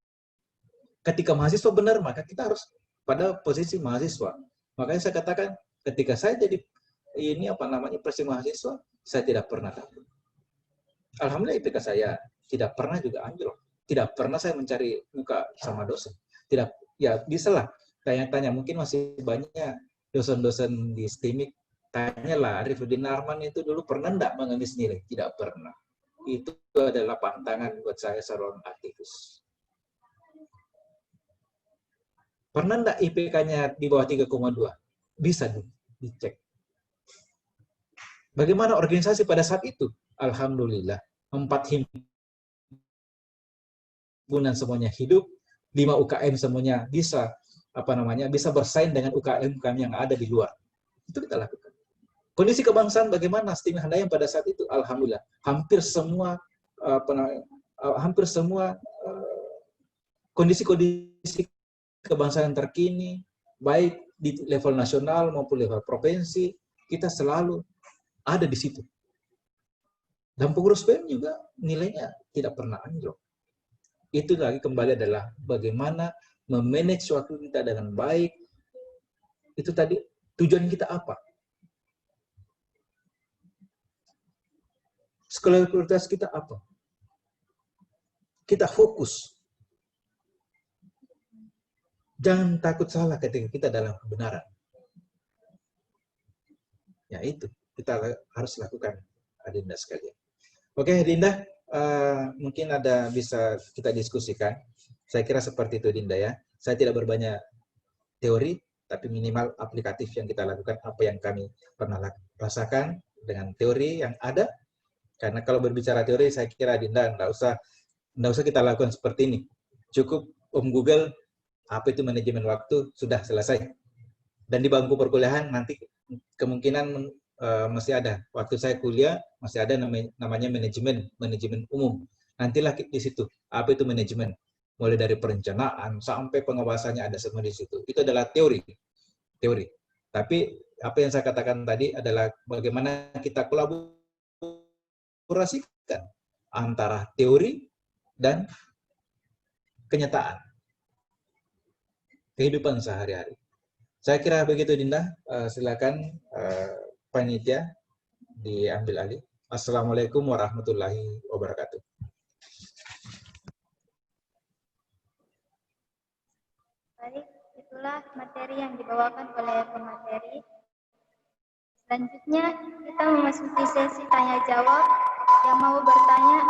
Ketika mahasiswa benar, maka kita harus pada posisi mahasiswa. Makanya saya katakan, ketika saya jadi presiden mahasiswa, saya tidak pernah takut. Alhamdulillah IPK saya tidak pernah juga anjlok. Tidak pernah saya mencari muka sama dosen. Tidak, ya bisalah tanya-tanya. Mungkin masih banyak dosen-dosen di STIMIK. Tanyalah, Arifudin Arman itu dulu pernah enggak mengemis nilai? Tidak pernah. Itu adalah pantangan buat saya seorang aktivis. Pernah enggak IPK-nya di bawah 3,2? Bisa dicek. Bagaimana organisasi pada saat itu? Alhamdulillah, 4 himpunan semuanya hidup, 5 UKM semuanya bisa bisa bersaing dengan UKM yang ada di luar. Itu kita lakukan. Kondisi kebangsaan bagaimana Istimewa Hadayani pada saat itu? Alhamdulillah, hampir semua kondisi-kondisi kebangsaan terkini, baik di level nasional maupun level provinsi, kita selalu ada di situ. Dan pengurus BEM juga nilainya tidak pernah anjlok. Itu lagi kembali adalah bagaimana memanage waktu kita dengan baik. Itu tadi tujuan kita apa? Skala prioritas kita apa? Kita fokus. Jangan takut salah ketika kita dalam kebenaran. Ya itu, kita harus lakukan, Adinda sekalian. Oke, Dinda, mungkin ada bisa kita diskusikan. Saya kira seperti itu, Dinda ya. Saya tidak berbanyak teori, tapi minimal aplikatif yang kita lakukan, apa yang kami pernah rasakan dengan teori yang ada. Karena kalau berbicara teori, saya kira Dinda nggak usah kita lakukan seperti ini. Cukup Google apa itu manajemen waktu, sudah selesai. Dan di bangku perkuliahan nanti kemungkinan masih ada. Waktu saya kuliah masih ada namanya manajemen umum. Nantilah di situ apa itu manajemen, mulai dari perencanaan sampai pengawasannya ada semua di situ. Itu adalah teori. Tapi apa yang saya katakan tadi adalah bagaimana kita kolaborasikan antara teori dan kenyataan kehidupan sehari-hari. Saya kira begitu, Dinda. Silakan panitia diambil alih. Assalamualaikum warahmatullahi wabarakatuh. dibawakan oleh pemateri. Selanjutnya kita memasuki sesi tanya jawab. Yang mau bertanya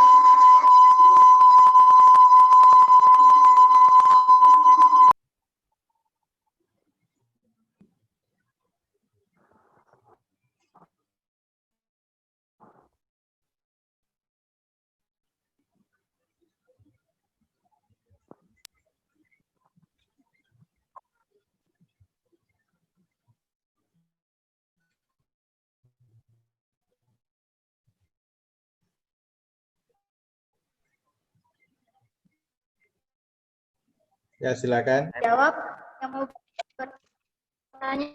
Ya, silakan. jawab. Yang mau bertanya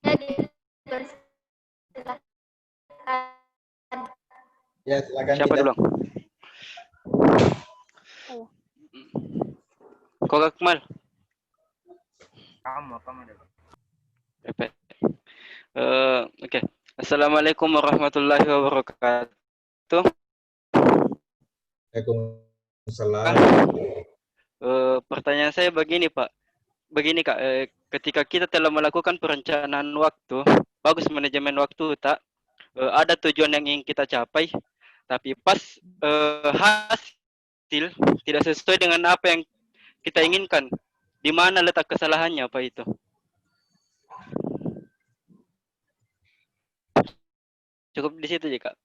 dipersilahkan. Ya, silakan. Siapa Dinda. dulu? Kok Akmal? Kamu dulu. Oke. Oke. Assalamualaikum warahmatullahi wabarakatuh. Waalaikumsalam. Pertanyaan saya begini, Pak. Begini, Kak. Ketika kita telah melakukan perencanaan waktu, bagus manajemen waktu, tak? Ada tujuan yang ingin kita capai, tapi pas hasil tidak sesuai dengan apa yang kita inginkan. Di mana letak kesalahannya, Pak itu? Cukup di situ aja, Kak.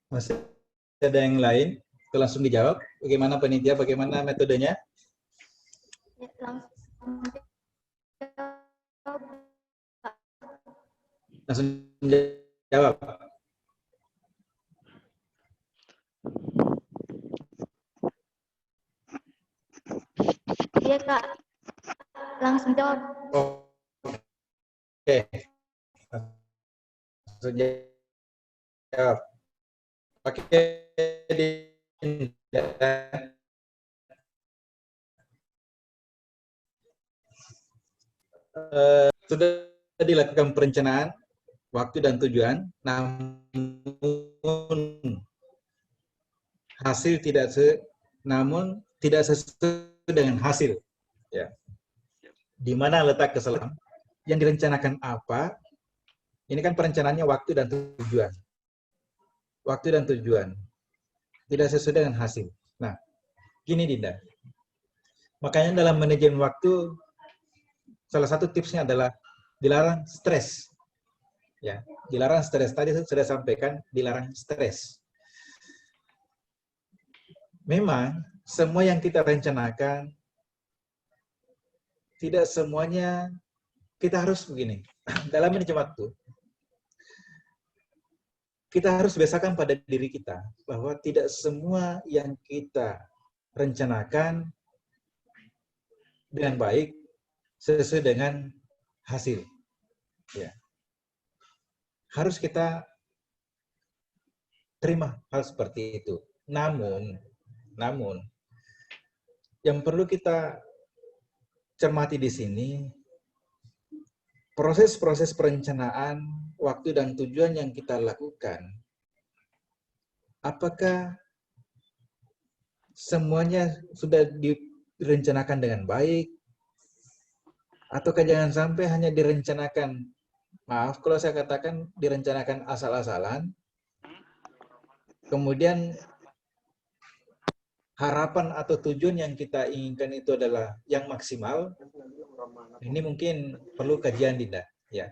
Masih ada yang lain? Itu langsung dijawab. Bagaimana panitia? Bagaimana metodenya? Ya, langsung jawab. Langsung jawab. Iya Kak, langsung jawab. Oke. Langsung jawab. Oke. Sudah dilakukan perencanaan waktu dan tujuan, namun hasil tidak sesuai dengan hasil. Ya. Di mana letak kesalahan? Yang direncanakan apa? Ini kan perencanaannya waktu dan tujuan. Waktu dan tujuan tidak sesuai dengan hasil. Nah, gini Dinda. Makanya dalam manajemen waktu salah satu tipsnya adalah dilarang stres. Ya, dilarang stres. Tadi saya sudah sampaikan dilarang stres. Memang semua yang kita rencanakan tidak semuanya kita harus begini. Dalam manajemen waktu kita harus biasakan pada diri kita bahwa tidak semua yang kita rencanakan dengan baik sesuai dengan hasil. Ya. Harus kita terima hal seperti itu. Namun yang perlu kita cermati di sini proses-proses perencanaan waktu dan tujuan yang kita lakukan, apakah semuanya sudah direncanakan dengan baik, ataukah jangan sampai hanya direncanakan, maaf kalau saya katakan direncanakan asal-asalan, kemudian harapan atau tujuan yang kita inginkan itu adalah yang maksimal. Ini mungkin perlu kajian, Dinda. Ya.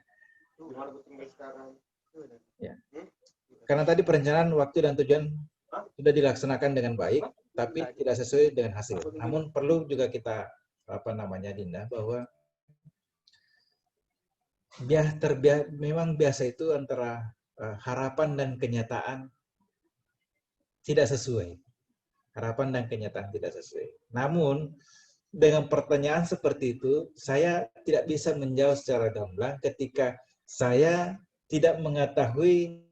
Ya. Karena tadi perencanaan waktu dan tujuan sudah dilaksanakan dengan baik, tapi tidak sesuai dengan hasil. Namun perlu juga kita Dinda, bahwa memang biasa itu antara harapan dan kenyataan tidak sesuai. Harapan dan kenyataan tidak sesuai. Namun dengan pertanyaan seperti itu, saya tidak bisa menjawab secara gamblang ketika saya tidak mengetahui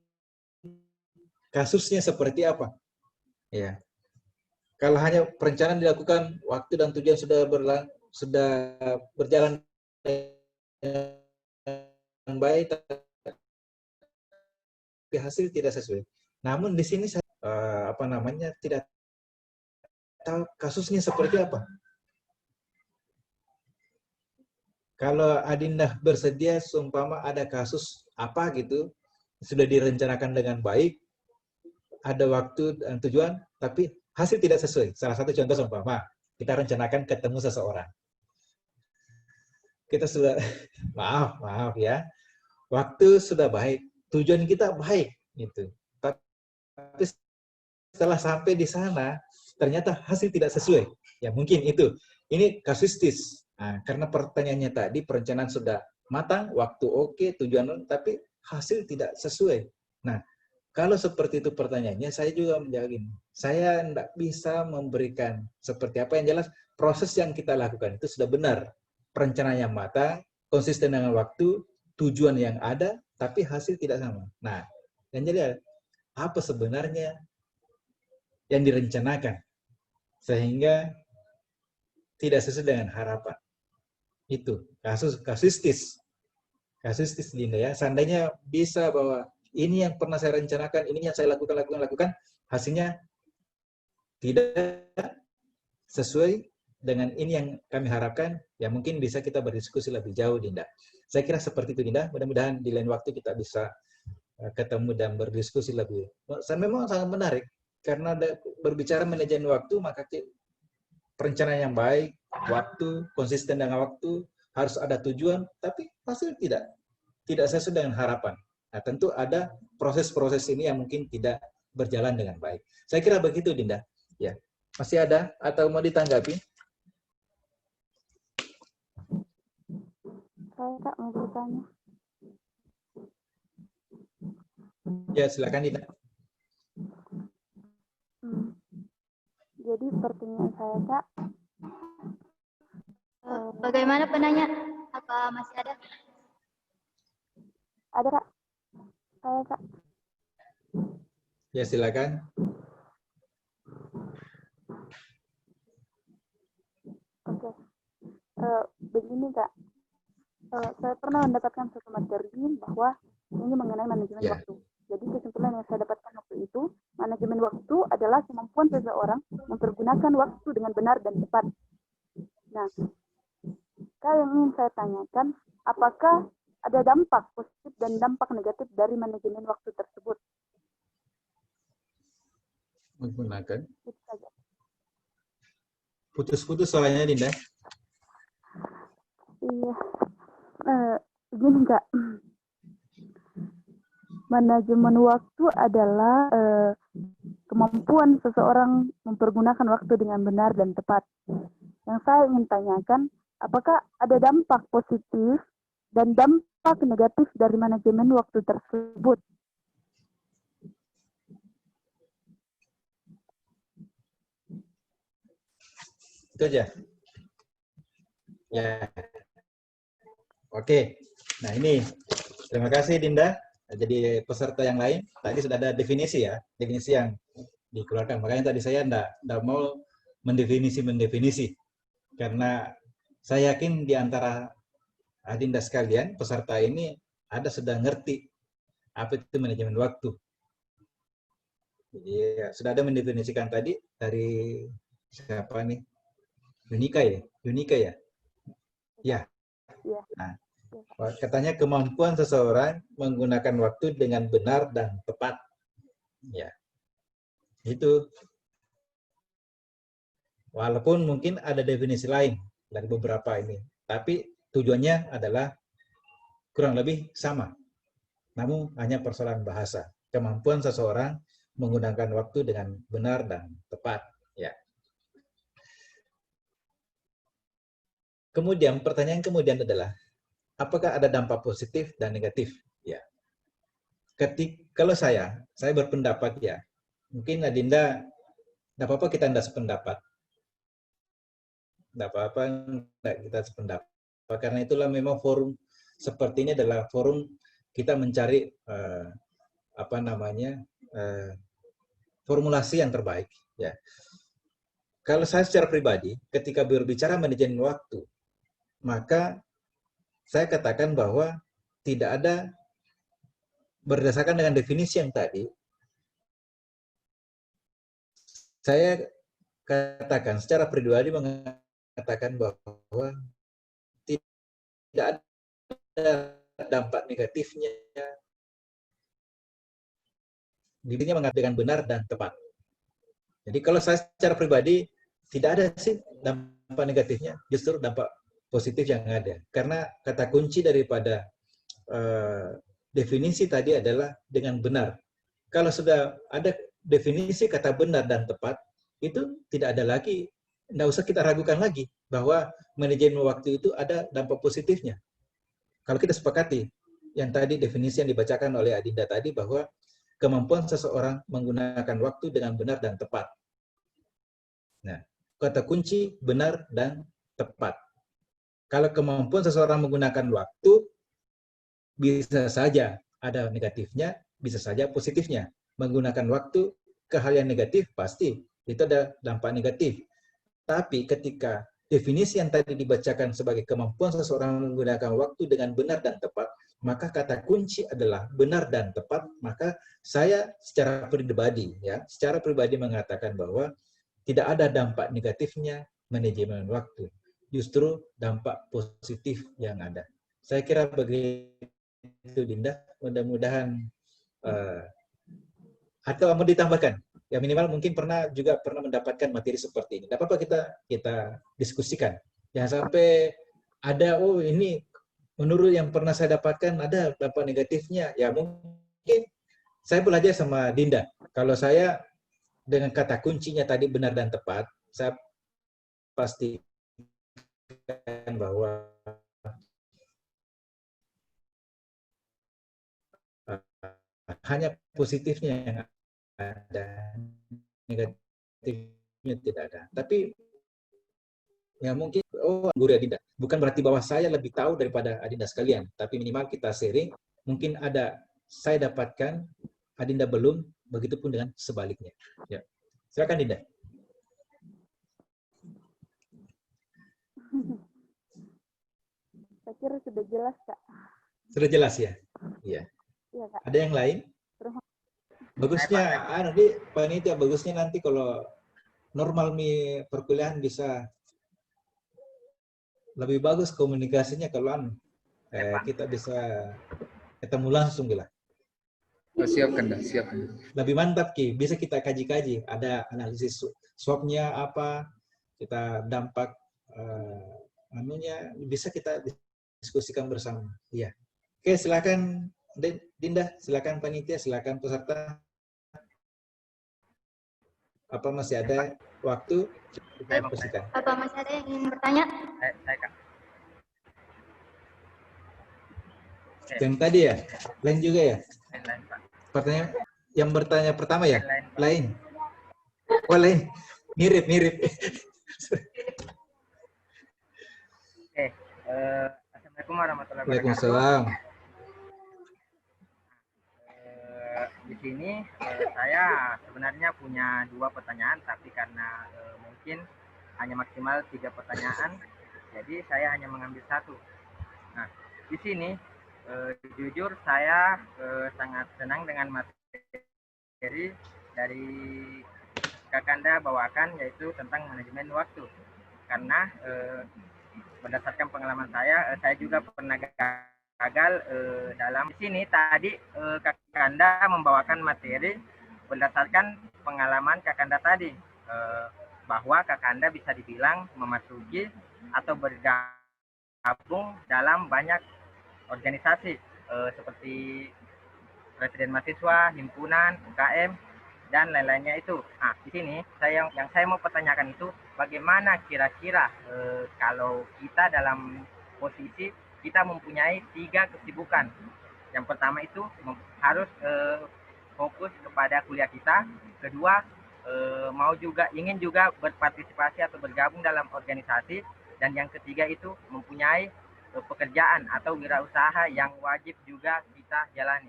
kasusnya seperti apa. Ya. Kalau hanya perencanaan dilakukan, waktu dan tujuan sudah sudah berjalan dengan baik, tapi hasil tidak sesuai. Namun di sini saya tidak tahu kasusnya seperti apa. Kalau Adinda bersedia, seumpama ada kasus apa gitu, sudah direncanakan dengan baik, ada waktu dan tujuan, tapi hasil tidak sesuai. Salah satu contoh seumpama, kita rencanakan ketemu seseorang. Kita sudah, maaf ya, waktu sudah baik, tujuan kita baik, gitu. Tapi setelah sampai di sana, ternyata hasil tidak sesuai. Ya mungkin itu. Ini kasuistis. Nah, karena pertanyaannya tadi, perencanaan sudah matang, waktu oke, tujuan, tapi hasil tidak sesuai. Nah, kalau seperti itu pertanyaannya, saya juga menjawab gini. Saya tidak bisa memberikan seperti apa yang jelas, proses yang kita lakukan itu sudah benar. Perencanaan yang matang, konsisten dengan waktu, tujuan yang ada, tapi hasil tidak sama. Nah, yang jadi apa sebenarnya yang direncanakan sehingga tidak sesuai dengan harapan? Itu kasuistis Dinda ya. Seandainya bisa bahwa ini yang pernah saya rencanakan, ini yang saya lakukan, hasilnya tidak sesuai dengan ini yang kami harapkan, ya mungkin bisa kita berdiskusi lebih jauh, Dinda. Saya kira seperti itu, Dinda. Mudah-mudahan di lain waktu kita bisa ketemu dan berdiskusi lebih. Memang sangat menarik, karena berbicara manajemen waktu, maka perencanaan yang baik, waktu, konsisten dengan waktu, harus ada tujuan, tapi hasil tidak sesuai dengan harapan. Nah, tentu ada proses-proses ini yang mungkin tidak berjalan dengan baik. Saya kira begitu, Dinda. Ya, masih ada atau mau ditanggapi? Saya Kak mau bertanya. Ya, silakan, Dinda. Jadi pertanyaan saya Kak, Bagaimana penanya? Apa masih ada? ada Kak? Saya Kak. Ya, silakan. Oke. Begini Kak, saya pernah mendapatkan suatu materi bahwa ini mengenai manajemen waktu. Jadi kesimpulan yang saya dapatkan waktu itu, manajemen waktu adalah kemampuan seseorang mempergunakan waktu dengan benar dan tepat. Nah, Kak, yang ingin saya tanyakan, apakah ada dampak positif dan dampak negatif dari manajemen waktu tersebut? Menggunakan. Itu saja. Putus-putus soalnya, Dinda. Iya. Begini Kak, manajemen waktu adalah kemampuan seseorang mempergunakan waktu dengan benar dan tepat. Yang saya ingin tanyakan, apakah ada dampak positif dan dampak negatif dari manajemen waktu tersebut? Itu aja. Ya. Oke. Nah, ini. Terima kasih, Dinda. Jadi peserta yang lain, tadi sudah ada definisi ya, definisi yang dikeluarkan. Makanya tadi saya enggak mau mendefinisi. Karena saya yakin di antara Adinda sekalian, peserta ini ada sudah ngerti apa itu manajemen waktu. Jadi sudah ada mendefinisikan tadi dari siapa nih? Yunika ya? Ya. Nah, katanya kemampuan seseorang menggunakan waktu dengan benar dan tepat. Ya. Itu. Walaupun mungkin ada definisi lain dari beberapa ini, tapi tujuannya adalah kurang lebih sama. Namun hanya persoalan bahasa. Kemampuan seseorang menggunakan waktu dengan benar dan tepat. Ya. Kemudian pertanyaan kemudian adalah, apakah ada dampak positif dan negatif? Ya. Kalau saya berpendapat ya, mungkin Adinda, tidak apa-apa kita tidak sependapat. Tidak apa-apa kita sependapat. Karena itulah memang forum seperti ini adalah forum kita mencari formulasi yang terbaik. Ya. Kalau saya secara pribadi, ketika berbicara manajemen waktu, maka saya katakan bahwa tidak ada, berdasarkan dengan definisi yang tadi, saya katakan secara pribadi mengatakan bahwa tidak ada dampak negatifnya, dirinya mengatakan benar dan tepat. Jadi kalau saya secara pribadi tidak ada sih dampak negatifnya, justru dampak positif yang ada. Karena kata kunci daripada definisi tadi adalah dengan benar. Kalau sudah ada definisi kata benar dan tepat, itu tidak ada lagi, tidak usah kita ragukan lagi bahwa manajemen waktu itu ada dampak positifnya. Kalau kita sepakati, yang tadi definisi yang dibacakan oleh Adinda tadi bahwa kemampuan seseorang menggunakan waktu dengan benar dan tepat. Nah, kata kunci benar dan tepat. Kalau kemampuan seseorang menggunakan waktu, bisa saja ada negatifnya, bisa saja positifnya. Menggunakan waktu ke hal yang negatif, pasti itu ada dampak negatif. Tapi ketika definisi yang tadi dibacakan sebagai kemampuan seseorang menggunakan waktu dengan benar dan tepat, maka kata kunci adalah benar dan tepat. Maka saya secara pribadi, secara pribadi mengatakan bahwa tidak ada dampak negatifnya manajemen waktu, justru dampak positif yang ada. Saya kira begitu, Dinda. Mudah-mudahan atau mau ditambahkan, ya minimal mungkin pernah mendapatkan materi seperti ini. Tidak apa-apa kita diskusikan. Jangan sampai ada, oh ini menurut yang pernah saya dapatkan ada dampak negatifnya. Ya mungkin saya belajar sama Dinda. Kalau saya dengan kata kuncinya tadi benar dan tepat, saya pastikan bahwa hanya positifnya yang ada, negatifnya tidak ada. Tapi ya mungkin, guru Adinda, bukan berarti bahwa saya lebih tahu daripada Adinda sekalian, tapi minimal kita sharing, mungkin ada saya dapatkan, Adinda belum, begitupun dengan sebaliknya. Ya. Silakan Dinda. Saya kira sudah jelas, Kak. Sudah jelas ya? Iya. Iya, Kak. Ada yang lain? Bagusnya, nanti panitia bagusnya nanti kalau normal perkuliahan bisa lebih bagus komunikasinya kalau kita bisa ketemu langsung lah. Siapkan dah, siapkan. Lebih mantap Ki, bisa kita kaji-kaji, ada analisis swabnya apa, kita dampak bisa kita diskusikan bersama. Iya. Oke, silakan Dinda, silakan panitia, silakan peserta. Apa masih ada waktu? Kita diskusikan. Apa masih ada yang ingin bertanya? Saya Kak. Yang tadi ya? Lain juga ya? Lain, Pak. Pertanyaan yang bertanya pertama ya? Lain. Oh, lain. Mirip. Assalamualaikum warahmatullahi wabarakatuh. Waalaikumsalam. Di sini saya sebenarnya punya 2 pertanyaan, tapi karena mungkin hanya maksimal 3 pertanyaan, jadi saya hanya mengambil 1. Nah, di sini jujur saya sangat senang dengan materi dari Kakanda bawakan, yaitu tentang manajemen waktu. Karena berdasarkan pengalaman saya juga pernah gagal dalam sini tadi. Kakanda membawakan materi berdasarkan pengalaman Kakanda tadi, bahwa Kakanda bisa dibilang memasuki atau bergabung dalam banyak organisasi seperti Presiden Mahasiswa, Himpunan, UKM, dan lain-lainnya itu. Nah, di sini yang saya mau pertanyakan itu, bagaimana kira-kira kalau kita dalam posisi kita mempunyai 3 kesibukan. Yang pertama itu harus fokus kepada kuliah kita. Kedua, ingin juga berpartisipasi atau bergabung dalam organisasi. Dan yang ketiga itu mempunyai pekerjaan atau wirausaha yang wajib juga kita jalani.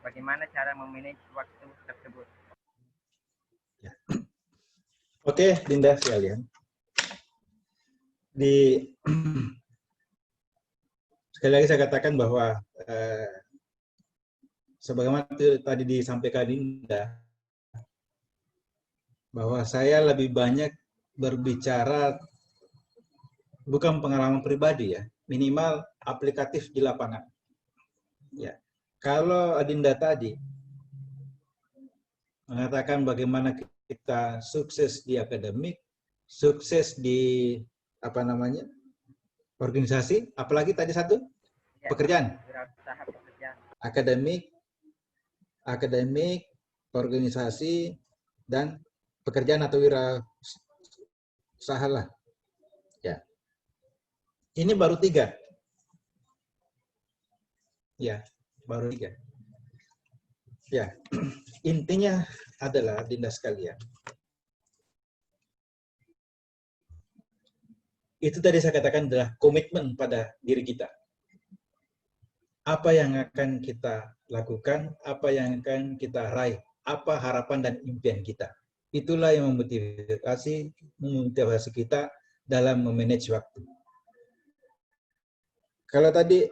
Bagaimana cara memanage waktu tersebut? Ya. Oke, Dinda sekalian. Sekali lagi saya katakan bahwa sebagaimana tadi disampaikan Dinda, bahwa saya lebih banyak berbicara bukan pengalaman pribadi ya, minimal aplikatif di lapangan. Ya, kalau Adinda tadi mengatakan bagaimana kita sukses di akademik, sukses di organisasi, apalagi tadi satu pekerjaan, akademik, organisasi, dan pekerjaan atau wirausaha lah. Ya, ini baru 3. Ya, baru 3. Ya, intinya adalah Dinda sekalian. Itu tadi saya katakan adalah komitmen pada diri kita. Apa yang akan kita lakukan, apa yang akan kita raih, apa harapan dan impian kita. Itulah yang memotivasi kita dalam memanage waktu. Kalau tadi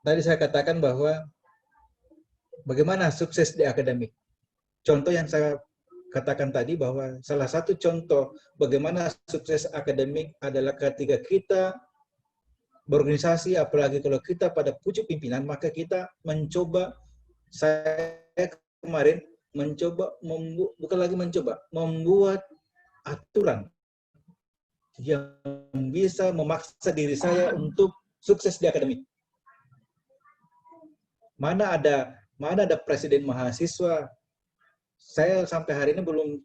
saya katakan bahwa bagaimana sukses di akademik. Contoh yang saya katakan tadi bahwa salah satu contoh bagaimana sukses akademik adalah ketika kita berorganisasi, apalagi kalau kita pada pucuk pimpinan, maka kita mencoba, saya kemarin mencoba, membuat aturan yang bisa memaksa diri saya untuk sukses di akademik. Mana ada presiden mahasiswa, saya sampai hari ini belum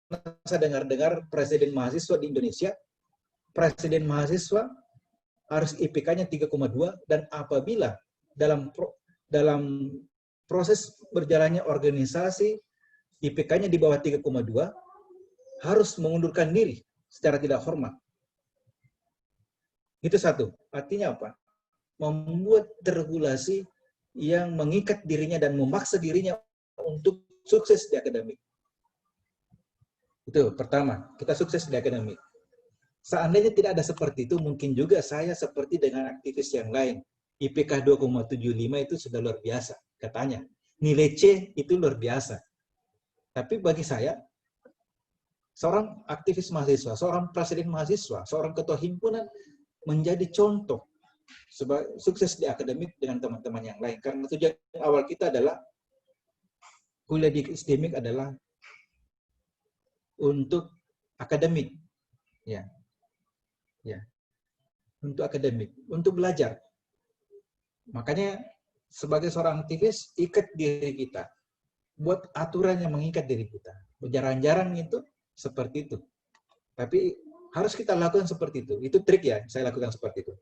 pernah dengar presiden mahasiswa di Indonesia. Presiden mahasiswa harus IPK-nya 3,2 dan apabila dalam proses berjalannya organisasi IPK-nya di bawah 3,2 harus mengundurkan diri secara tidak hormat. Itu satu. Artinya apa? Membuat regulasi yang mengikat dirinya dan memaksa dirinya untuk sukses di akademik. Itu pertama, kita sukses di akademik. Seandainya tidak ada seperti itu, mungkin juga saya seperti dengan aktivis yang lain. IPK 2,75 itu sudah luar biasa, katanya. Nilai C itu luar biasa. Tapi bagi saya, seorang aktivis mahasiswa, seorang presiden mahasiswa, seorang ketua himpunan menjadi contoh sukses di akademik dengan teman-teman yang lain. Karena tujuan awal kita adalah kuliah di akademik adalah untuk akademik, ya, untuk akademik, untuk belajar. Makanya sebagai seorang aktivis ikat diri kita, buat aturan yang mengikat diri kita. Jarang-jarang itu seperti itu. Tapi harus kita lakukan seperti itu. Itu trik ya, saya lakukan seperti itu.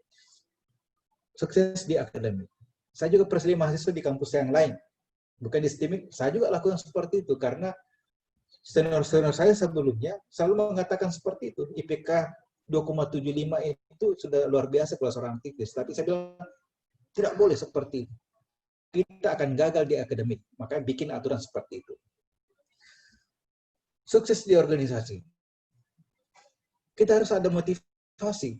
Sukses di akademik. Saya juga presiden mahasiswa di kampus yang lain. Bukan di STIMIK, saya juga lakukan seperti itu. Karena senior-senior saya sebelumnya selalu mengatakan seperti itu. IPK 2,75 itu sudah luar biasa kalau seorang aktivis. Tapi saya bilang, tidak boleh seperti itu. Kita akan gagal di akademik. Maka bikin aturan seperti itu. Sukses di organisasi. Kita harus ada motivasi.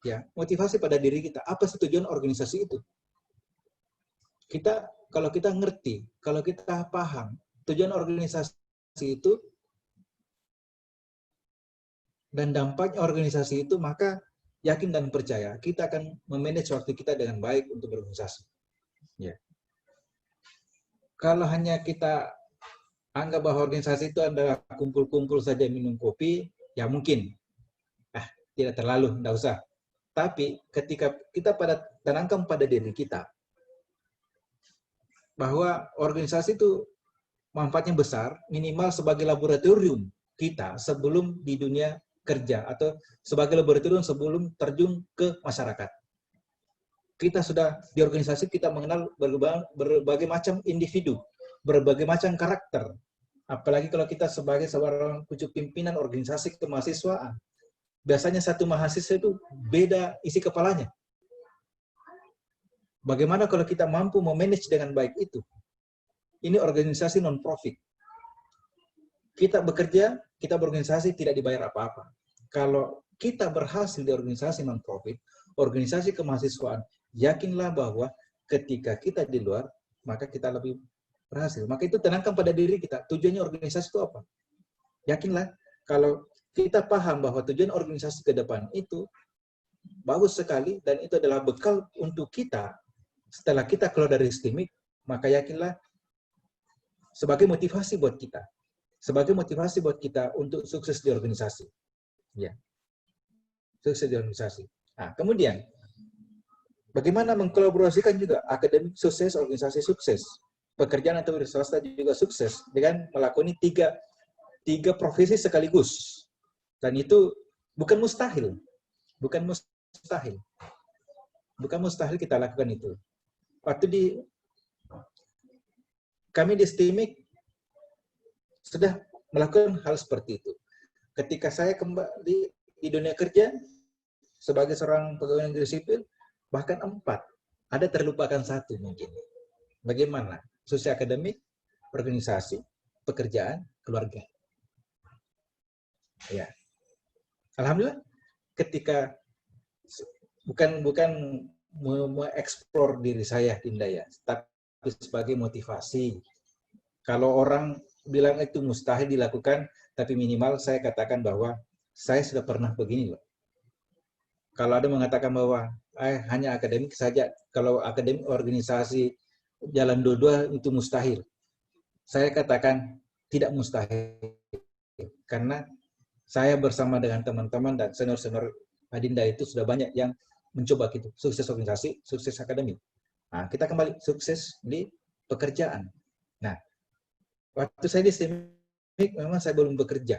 Ya, motivasi pada diri kita. Apa tujuan organisasi itu? Kalau kita ngerti, kalau kita paham tujuan organisasi itu dan dampaknya organisasi itu, maka yakin dan percaya kita akan memanage waktu kita dengan baik untuk berorganisasi. Ya. Kalau hanya kita anggap bahwa organisasi itu adalah kumpul-kumpul saja minum kopi, ya mungkin tidak terlalu, tidak usah. Tapi ketika kita tanamkan pada diri kita bahwa organisasi itu manfaatnya besar, minimal sebagai laboratorium kita sebelum di dunia kerja atau sebagai laboratorium sebelum terjun ke masyarakat. Kita sudah di organisasi, kita mengenal berbagai macam individu, berbagai macam karakter. Apalagi kalau kita sebagai seorang pucuk pimpinan organisasi kemahasiswaan. Biasanya satu mahasiswa itu beda isi kepalanya. Bagaimana kalau kita mampu memanage dengan baik itu? Ini organisasi non-profit. kita bekerja, kita berorganisasi tidak dibayar apa-apa. Kalau kita berhasil di organisasi non-profit, organisasi kemahasiswaan, yakinlah bahwa ketika kita di luar, maka kita lebih berhasil. Maka itu tenangkan pada diri kita. Tujuannya organisasi itu apa? Yakinlah, kalau kita paham bahwa tujuan organisasi ke depan itu bagus sekali, dan itu adalah bekal untuk kita setelah kita keluar dari STIMIK, maka yakinlah sebagai motivasi buat kita. Sebagai motivasi buat kita untuk sukses di organisasi. Ya. Sukses di organisasi. Nah, kemudian, bagaimana mengkolaborasikan juga akademik sukses, organisasi sukses. Pekerjaan atau wira swasta juga sukses dengan melakoni tiga profesi sekaligus. Dan itu bukan mustahil. Bukan mustahil. Bukan mustahil kita lakukan itu. Waktu kami di STIMIK sudah melakukan hal seperti itu. Ketika saya kembali di dunia kerja sebagai seorang pegawai negeri sipil, bahkan 4, ada terlupakan 1 mungkin. Bagaimana? Sosial akademik, organisasi, pekerjaan, keluarga. Ya. Alhamdulillah, ketika bukan mengeksplor diri saya, Dinda ya, tapi sebagai motivasi. Kalau orang bilang itu mustahil dilakukan, tapi minimal saya katakan bahwa saya sudah pernah begini loh. Kalau ada mengatakan bahwa hanya akademik saja, kalau akademik organisasi jalan dua-dua itu mustahil. Saya katakan tidak mustahil. Karena saya bersama dengan teman-teman dan senior-senior Adinda itu sudah banyak yang mencoba gitu. Sukses organisasi, sukses akademik. Nah, kita kembali sukses di pekerjaan. Nah, waktu saya di STIMIK memang saya belum bekerja.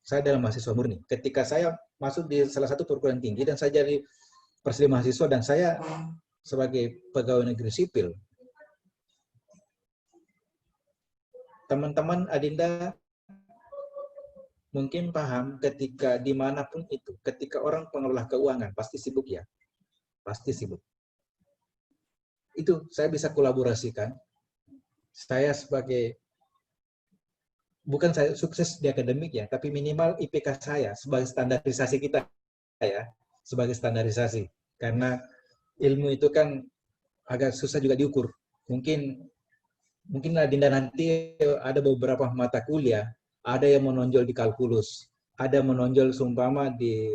Saya adalah mahasiswa murni. Ketika saya masuk di salah satu perguruan tinggi dan saya jadi perseli mahasiswa dan saya sebagai pegawai negeri sipil, teman-teman Adinda mungkin paham ketika dimanapun itu, ketika orang pengelola keuangan pasti sibuk ya, pasti sibuk. Itu saya bisa kolaborasikan. Saya sebagai, bukan saya sukses di akademik ya, tapi minimal IPK saya sebagai standarisasi kita ya, sebagai standarisasi. Karena ilmu itu kan agak susah juga diukur. Mungkin Dinda nanti ada beberapa mata kuliah, ada yang menonjol di kalkulus, ada menonjol seumpama di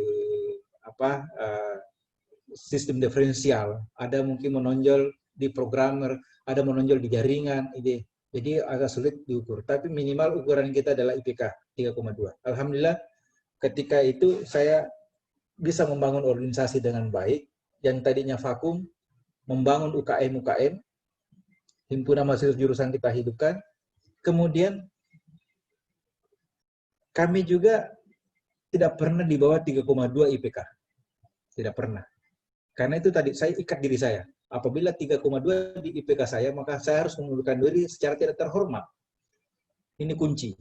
sistem diferensial, ada mungkin menonjol di programmer, ada menonjol di jaringan, ide. Jadi agak sulit diukur. Tapi minimal ukuran kita adalah IPK 3,2. Alhamdulillah ketika itu saya bisa membangun organisasi dengan baik. Yang tadinya vakum, membangun UKM, himpunan mahasiswa jurusan kita hidupkan. Kemudian kami juga tidak pernah di bawah 3,2 IPK. Tidak pernah. Karena itu tadi saya ikat diri saya. Apabila 3,2 di IPK saya, maka saya harus mengundurkan diri secara tidak terhormat. Ini kunci.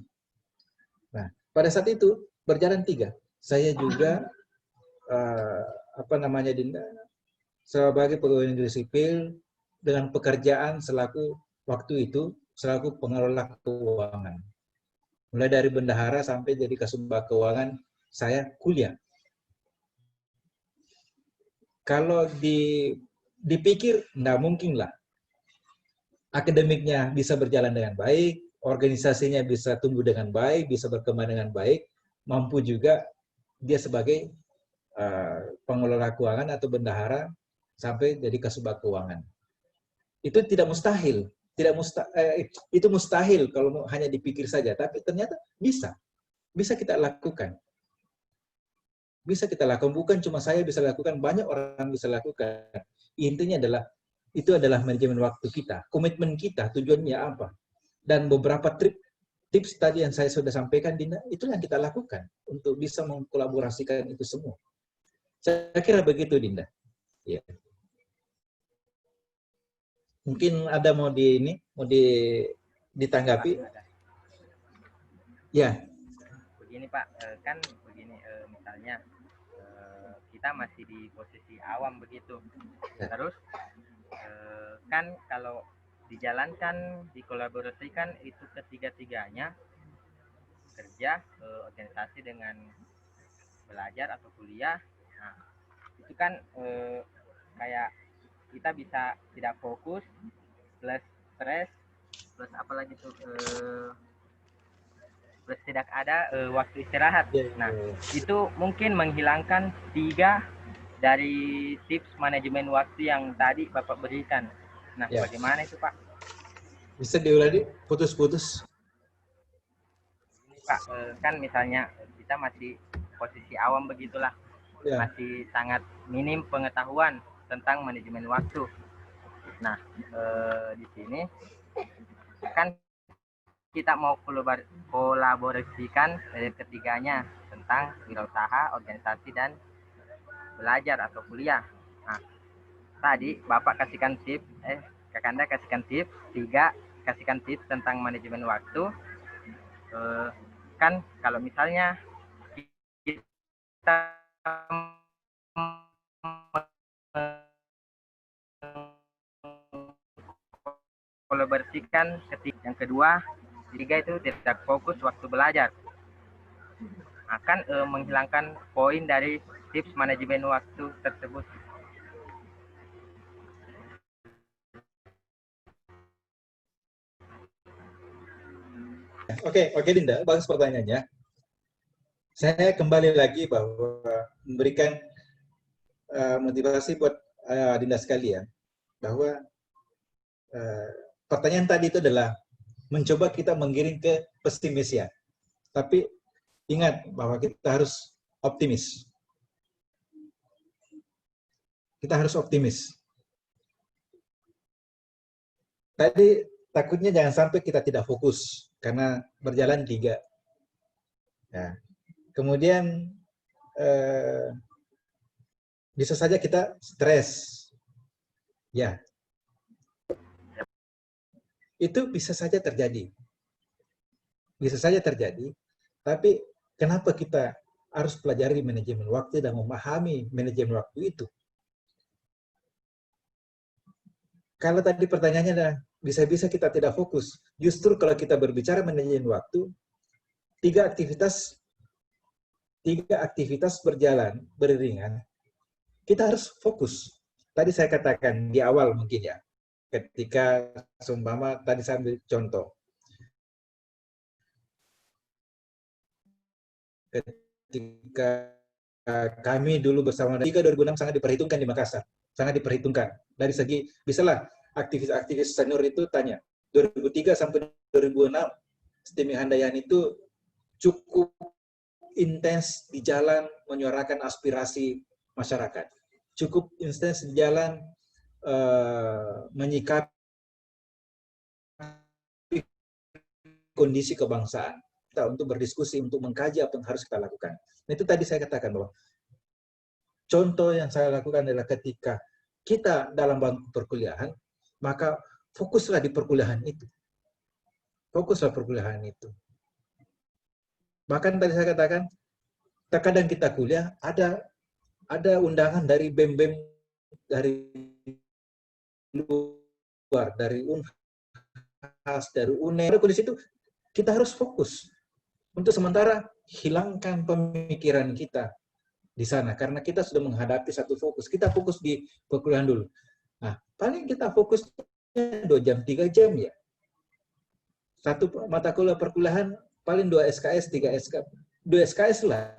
Nah, pada saat itu berjalan 3. Saya juga Dinda, sebagai pegawai negeri sipil dengan pekerjaan selaku waktu itu selaku pengelola keuangan. Mulai dari bendahara sampai jadi kasubag keuangan, saya kuliah. Kalau dipikir, nggak mungkin lah. Akademiknya bisa berjalan dengan baik, organisasinya bisa tumbuh dengan baik, bisa berkembang dengan baik, mampu juga dia sebagai pengelola keuangan atau bendahara sampai jadi kasubag keuangan. Itu tidak mustahil. Itu mustahil kalau hanya dipikir saja, tapi ternyata bisa. Bisa kita lakukan. Bisa kita lakukan, bukan cuma saya bisa lakukan, banyak orang bisa lakukan. Intinya adalah, itu adalah manajemen waktu kita, komitmen kita, tujuannya apa. Dan beberapa tips tadi yang saya sudah sampaikan, Dinda, itu yang kita lakukan untuk bisa mengkolaborasikan itu semua. Saya kira begitu, Dinda. Ya. Mungkin ada mau ditanggapi? Ya. Begini Pak, kan begini misalnya kita masih di posisi awam begitu. Terus kan kalau dijalankan, dikolaborasikan itu ketiga-tiganya, kerja, organisasi dengan belajar atau kuliah. Nah, itu kan kayak kita bisa tidak fokus, plus stres, plus apalagi tuh plus tidak ada waktu istirahat. Nah, itu mungkin menghilangkan 3 dari tips manajemen waktu yang tadi Bapak berikan. Nah, bagaimana itu Pak? Bisa diulangi, putus-putus. Pak, kan misalnya kita masih posisi awam begitulah, masih sangat minim pengetahuan tentang manajemen waktu. Nah, di sini kan kita mau kolaborasikan dari ketiganya tentang wirausaha, organisasi, dan belajar atau kuliah. Nah, tadi Bapak kasihkan tips, Kakanda kasihkan tips, 3 kasihkan tips tentang manajemen waktu. Kan kalau misalnya kita kolaborasikan yang kedua, 3 itu tidak fokus waktu belajar, akan menghilangkan poin dari tips manajemen waktu tersebut. Oke Dinda, bagus pertanyaannya. Saya kembali lagi bahwa memberikan motivasi buat Dinda sekalian, bahwa pertanyaan tadi itu adalah mencoba kita menggiring ke pesimisian. Tapi ingat bahwa kita harus optimis. Kita harus optimis. Tadi takutnya jangan sampai kita tidak fokus karena berjalan 3. Ya. Kemudian bisa saja kita stres. Ya. Itu bisa saja terjadi. Bisa saja terjadi, tapi kenapa kita harus pelajari manajemen waktu dan memahami manajemen waktu itu? Kalau tadi pertanyaannya adalah, bisa-bisa kita tidak fokus. Justru kalau kita berbicara manajemen waktu, 3 aktivitas berjalan, beriringan, kita harus fokus. Tadi saya katakan di awal mungkin ya, ketika seumpama tadi saya ambil contoh. Ketika kami dulu bersama 2006 sangat diperhitungkan di Makassar, sangat diperhitungkan. Dari segi, bisalah aktivis-aktivis senior itu tanya, 2003 sampai 2006, STIMI Handayani itu cukup intens di jalan menyuarakan aspirasi masyarakat. Cukup intens di jalan menyikapi kondisi kebangsaan kita untuk berdiskusi, untuk mengkaji apa yang harus kita lakukan. Nah, itu tadi saya katakan bahwa contoh yang saya lakukan adalah ketika kita dalam bangku perkuliahan, maka fokuslah di perkuliahan itu. Fokuslah perkuliahan itu. Bahkan tadi saya katakan, terkadang kita kuliah, ada undangan dari BEM-BEM, dari luar, dari Unhas, dari UNER, di situ kita harus fokus. Untuk sementara, hilangkan pemikiran kita di sana, karena kita sudah menghadapi satu fokus. Kita fokus di perkuliahan dulu. Nah, paling kita fokusnya 2 jam, 3 jam ya. Satu mata kuliah perkuliahan, paling 2 SKS, 3 SKS. 2 SKS lah,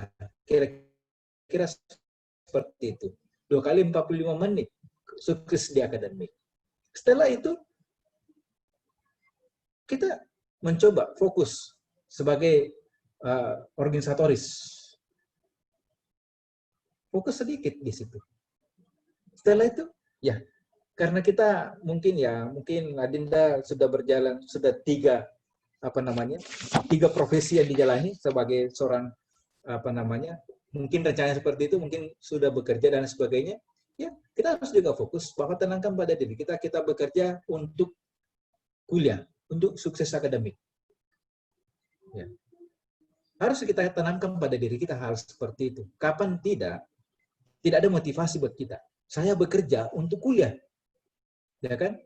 kira-kira seperti itu. 2 kali 45 menit, sukses di akademik. Setelah itu, kita mencoba fokus sebagai organisatoris. Fokus sedikit di situ. Setelah itu, ya, karena kita mungkin Adinda sudah berjalan, sudah 3 profesi yang dijalani sebagai seorang mungkin rencananya seperti itu, mungkin sudah bekerja dan sebagainya. Ya, kita harus juga fokus bahwa tenangkan pada diri kita bekerja untuk kuliah, untuk sukses akademik. Ya. Harus kita tanamkan pada diri kita hal seperti itu. Kapan tidak ada motivasi buat kita. Saya bekerja untuk kuliah. Ya kan?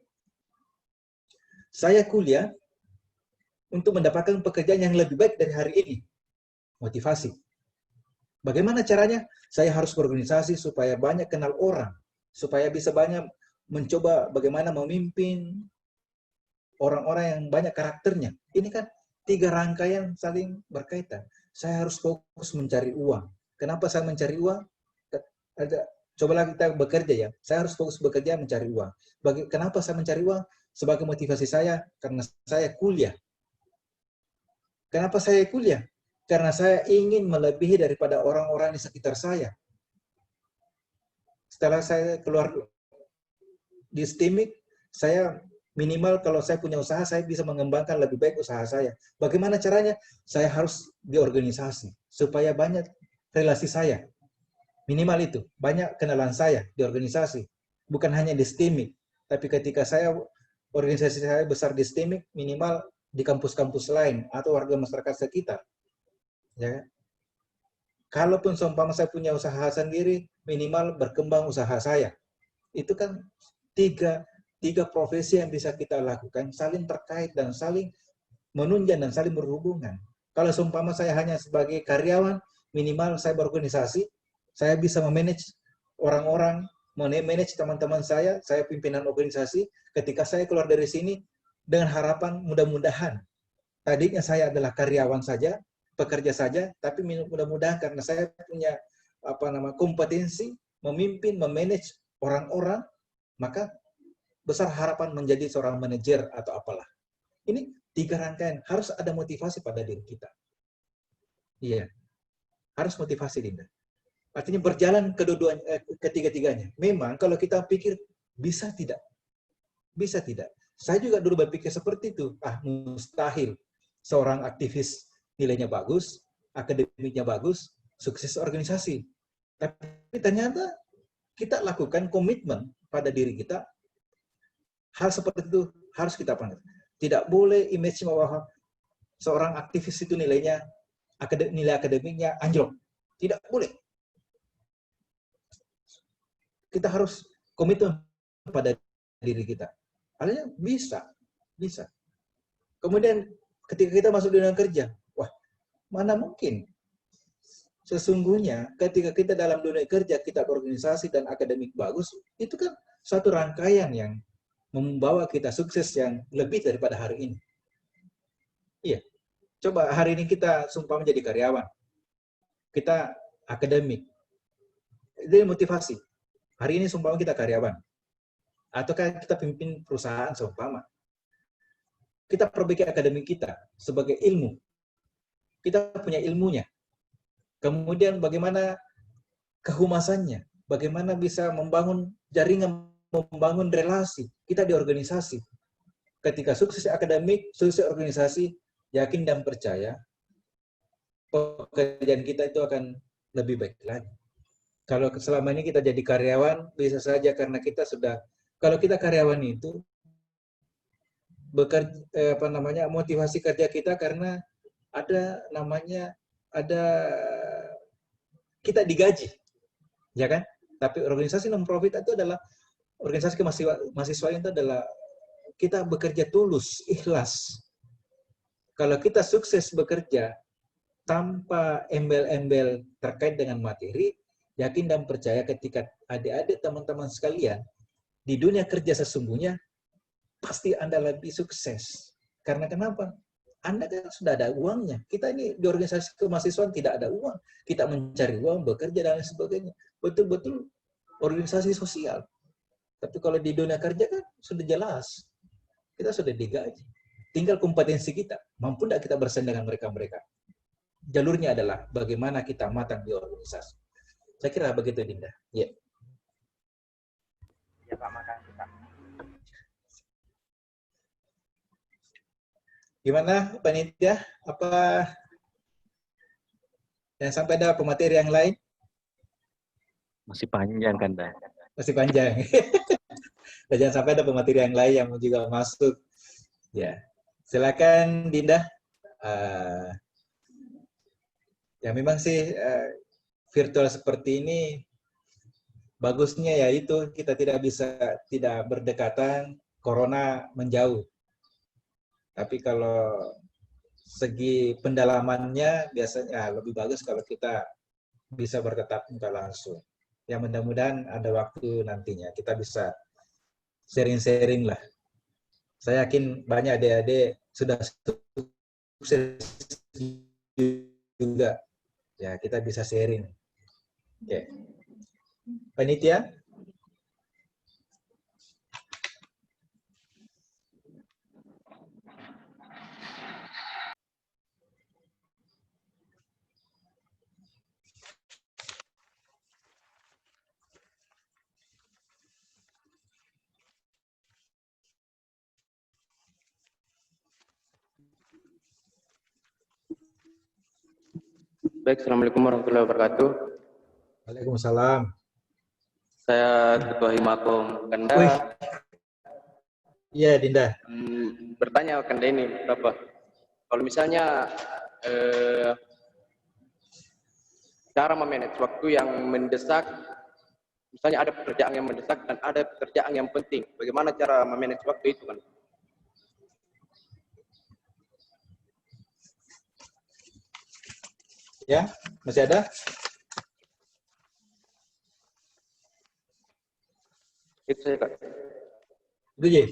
Saya kuliah untuk mendapatkan pekerjaan yang lebih baik dari hari ini. Motivasi. Bagaimana caranya? Saya harus berorganisasi supaya banyak kenal orang, supaya bisa banyak mencoba bagaimana memimpin orang-orang yang banyak karakternya. Ini kan 3 rangkaian saling berkaitan. Saya harus fokus mencari uang. Kenapa saya mencari uang? Cobalah kita bekerja ya. Saya harus fokus bekerja mencari uang. Kenapa saya mencari uang? Sebagai motivasi saya, karena saya kuliah. Kenapa saya kuliah? Karena saya ingin melebihi daripada orang-orang di sekitar saya. Setelah saya keluar di STIMIK, saya minimal kalau saya punya usaha, saya bisa mengembangkan lebih baik usaha saya. Bagaimana caranya? Saya harus di organisasi, supaya banyak relasi saya. Minimal itu, banyak kenalan saya di organisasi. Bukan hanya di STIMIK, tapi ketika saya, organisasi saya besar di STIMIK, minimal di kampus-kampus lain, atau warga masyarakat sekitar. Ya. Kalaupun seumpama saya punya usaha sendiri, minimal berkembang usaha saya. Itu kan tiga profesi yang bisa kita lakukan, saling terkait dan saling menunjang dan saling berhubungan. Kalau seumpama saya hanya sebagai karyawan, minimal saya berorganisasi, saya bisa memanage orang-orang, memanage teman-teman saya pimpinan organisasi. Ketika saya keluar dari sini, dengan harapan mudah-mudahan, tadinya saya adalah karyawan saja, pekerja saja, tapi mudah-mudahan karena saya punya kompetensi memimpin, memanage orang-orang, maka besar harapan menjadi seorang manajer atau apalah. Ini 3 rangkaian, harus ada motivasi pada diri kita. Iya, harus motivasi, Dinda. Artinya berjalan ketiga-tiganya. Memang kalau kita pikir, bisa tidak? Bisa tidak? Saya juga dulu berpikir seperti itu. Mustahil. Seorang aktivis nilainya bagus, akademiknya bagus, sukses organisasi. Tapi ternyata kita lakukan komitmen pada diri kita, hal seperti itu harus kita pandang. Tidak boleh image bahwa seorang aktivis itu nilai akademiknya anjlok. Tidak boleh. Kita harus komitmen pada diri kita. Artinya bisa. Kemudian ketika kita masuk dunia kerja, mana mungkin? Sesungguhnya ketika kita dalam dunia kerja, kita berorganisasi dan akademik bagus, itu kan satu rangkaian yang membawa kita sukses yang lebih daripada hari ini. Iya. Coba hari ini kita sumpah menjadi karyawan. Kita akademik. Itu motivasi. Hari ini sumpah kita karyawan. Ataukah kita pimpin perusahaan seumpama. Kita perbaiki akademik kita sebagai ilmu. Kita punya ilmunya. Kemudian bagaimana kehumasannya, bagaimana bisa membangun jaringan, membangun relasi. Kita di organisasi. Ketika sukses akademik, sukses organisasi, yakin dan percaya, pekerjaan kita itu akan lebih baik lagi. Kalau selama ini kita jadi karyawan, bisa saja karena kita sudah, kalau kita karyawan itu, bekerja, motivasi kerja kita karena ada kita digaji, ya kan? Tapi organisasi non-profit itu adalah organisasi mahasiswa itu adalah kita bekerja tulus, ikhlas. Kalau kita sukses bekerja tanpa embel-embel terkait dengan materi, yakin dan percaya ketika adik-adik teman-teman sekalian di dunia kerja sesungguhnya pasti Anda lebih sukses. Karena kenapa? Anda kan sudah ada uangnya. Kita ini di organisasi kemahasiswaan tidak ada uang. Kita mencari uang, bekerja, dan lain sebagainya. Betul-betul organisasi sosial. Tapi kalau di dunia kerja kan sudah jelas. Kita sudah digaji. Tinggal kompetensi kita. Mampu tidak kita bersaing dengan mereka-mereka. Jalurnya adalah bagaimana kita matang di organisasi. Saya kira begitu, Dinda. Ya. Ya, Pak, makasih, Pak. Gimana, panitia? Apa yang sampai ada pemateri yang lain? Masih panjang kan, Pak? Masih panjang. Dan jangan sampai ada pemateri yang lain yang juga masuk. Ya, silakan, Dinda. Ya memang sih virtual seperti ini bagusnya yaitu kita tidak berdekatan, corona menjauh. Tapi kalau segi pendalamannya biasanya lebih bagus kalau kita bisa bertatap muka langsung. Ya mudah-mudahan ada waktu nantinya kita bisa sharing-sharing lah. Saya yakin banyak adik-adik sudah sukses juga. Ya, kita bisa sharing. Oke. Panitia? Baik, Assalamualaikum warahmatullahi wabarakatuh. Waalaikumsalam. Saya Ketua Himakom Kanda. Wih. Iya, Dinda. Bertanya Kanda ini berapa? Kalau misalnya cara memanage waktu yang mendesak, misalnya ada pekerjaan yang mendesak dan ada pekerjaan yang penting. Bagaimana cara memanage waktu itu kan? Ya, masih ada? Itu saya Kak. Itu Ji.